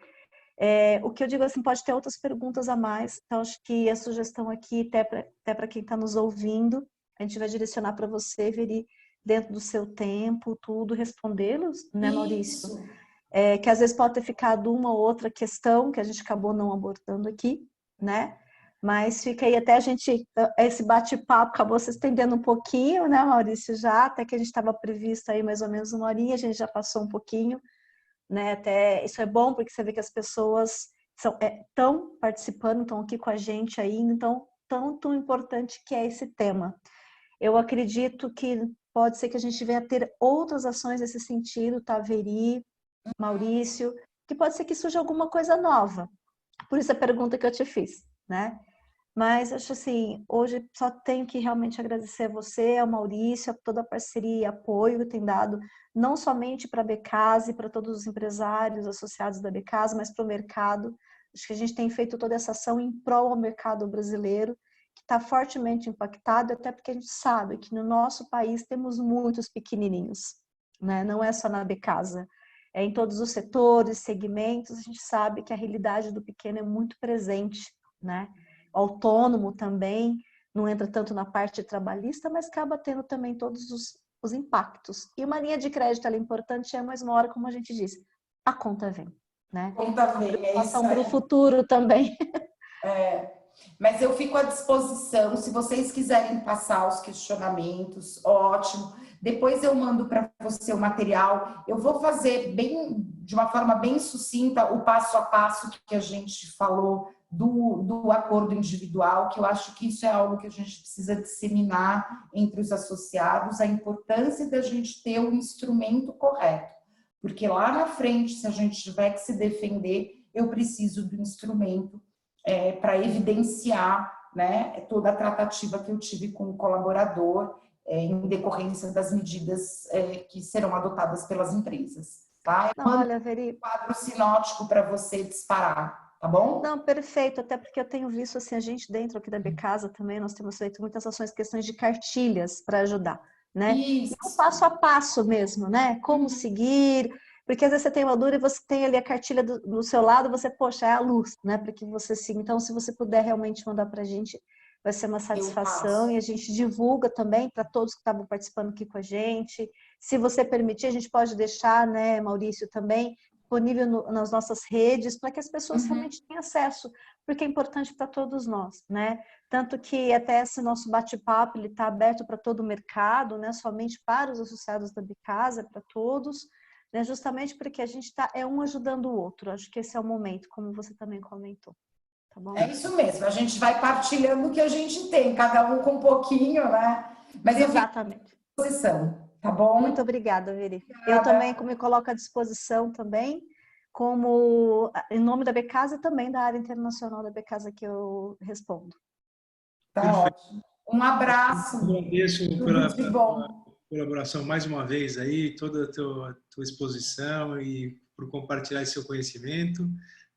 O que eu digo assim, pode ter outras perguntas a mais, então acho que a sugestão aqui, até para quem está nos ouvindo, a gente vai direcionar para você, Veri, dentro do seu tempo, tudo, respondê-los, né, Maurício? Que às vezes pode ter ficado uma ou outra questão que a gente acabou não abordando aqui, né? Mas fica aí até esse bate-papo acabou se estendendo um pouquinho, né, Maurício, já, até que a gente estava previsto aí mais ou menos 1 horinha, a gente já passou um pouquinho, né? Até isso é bom porque você vê que as pessoas estão participando, estão aqui com a gente ainda, então tanto importante que é esse tema. Eu acredito que pode ser que a gente venha a ter outras ações nesse sentido, tá, Veri, Maurício, que pode ser que surja alguma coisa nova. Por isso a pergunta que eu te fiz, né? Mas acho assim, hoje só tenho que realmente agradecer a você, ao Maurício, a toda a parceria e apoio que tem dado, não somente para a Becasa e para todos os empresários associados da Becasa, mas para o mercado. Acho que a gente tem feito toda essa ação em prol ao mercado brasileiro, que está fortemente impactado, até porque a gente sabe que no nosso país temos muitos pequenininhos, né? Não é só na Becasa. Em todos os setores, segmentos, a gente sabe que a realidade do pequeno é muito presente, né? Autônomo também, não entra tanto na parte trabalhista, mas acaba tendo também todos os impactos. E uma linha de crédito é importante, mas uma hora, como a gente disse, a conta vem, né? A conta vem, é isso aí. Para o futuro também. Mas eu fico à disposição, se vocês quiserem passar os questionamentos, ótimo. Depois eu mando para você o material. Eu vou fazer de uma forma bem sucinta o passo a passo que a gente falou do acordo individual, que eu acho que isso é algo que a gente precisa disseminar entre os associados, a importância da gente ter o instrumento correto. Porque lá na frente, se a gente tiver que se defender, eu preciso do instrumento para evidenciar, né, toda a tratativa que eu tive com o colaborador em decorrência das medidas que serão adotadas pelas empresas. Tá? Eu mando um quadro sinótico para você disparar, tá bom? Não, perfeito, até porque eu tenho visto assim, a gente dentro aqui da Becasa também, nós temos feito muitas ações, questões de cartilhas para ajudar, né? Isso. E um passo a passo mesmo, né? Como seguir, porque às vezes você tem uma dúvida e você tem ali a cartilha do seu lado, você, poxa, é a luz, né? Para que você siga. Então, se você puder realmente mandar para a gente, vai ser uma satisfação e a gente divulga também para todos que estavam participando aqui com a gente. Se você permitir, a gente pode deixar, né, Maurício, também disponível nas nossas redes para que as pessoas realmente tenham acesso, porque é importante para todos nós, né? Tanto que até esse nosso bate-papo ele está aberto para todo o mercado, né? Somente para os associados da Becasa, para todos, né? Justamente porque a gente está um ajudando o outro. Acho que esse é o momento, como você também comentou. Tá bom? É isso mesmo, a gente vai partilhando o que a gente tem, cada um com um pouquinho, né? Mas exatamente. disposição, tá bom? Muito obrigada, Veri. Eu também me coloco à disposição também, como em nome da Becasa e também da área internacional da Becasa que eu respondo. Tá Perfeito. ótimo. Um abraço. Agradeço Tudo de bom. pela colaboração mais uma vez aí, toda a tua exposição e por compartilhar esse seu conhecimento.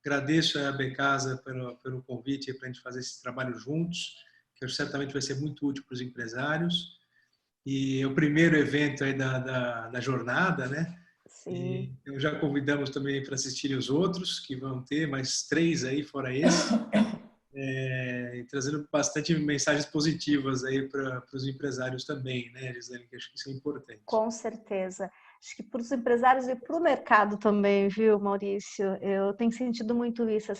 Agradeço a Becasa pelo convite para a gente fazer esse trabalho juntos, que certamente vai ser muito útil para os empresários. E é o primeiro evento aí da jornada, né? Sim. E já convidamos também para assistirem os outros, que vão ter mais 3 aí, fora esse. E trazendo bastante mensagens positivas aí para os empresários também, né, Gisele? Que acho que isso é importante. Com certeza. Acho que para os empresários e para o mercado também, viu, Maurício? Eu tenho sentido muito isso,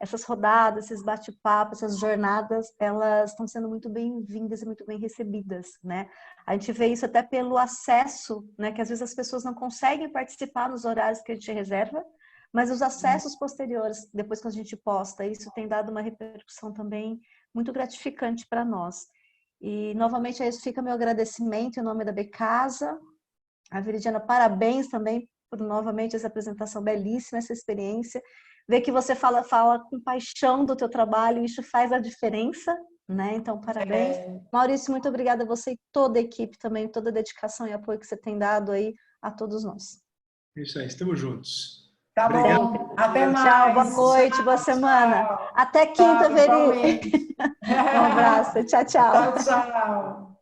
essas rodadas, esses bate-papos, essas jornadas, elas estão sendo muito bem-vindas e muito bem recebidas, né? A gente vê isso até pelo acesso, né? Que às vezes as pessoas não conseguem participar nos horários que a gente reserva, mas os acessos posteriores, depois que a gente posta, isso tem dado uma repercussão também muito gratificante para nós. E, novamente, a isso fica meu agradecimento em nome da Becasa. A Veridiana, parabéns também por, novamente, essa apresentação belíssima, essa experiência. Ver que você fala com paixão do teu trabalho, isso faz a diferença, né? Então, parabéns. Maurício, muito obrigada a você e toda a equipe também, toda a dedicação e apoio que você tem dado aí a todos nós. Isso aí, estamos juntos. Tá Obrigado. bom. Até mais. Tchau, boa noite, boa semana. Até quinta, Veri. Um abraço. Tchau, tchau. Tchau, tchau.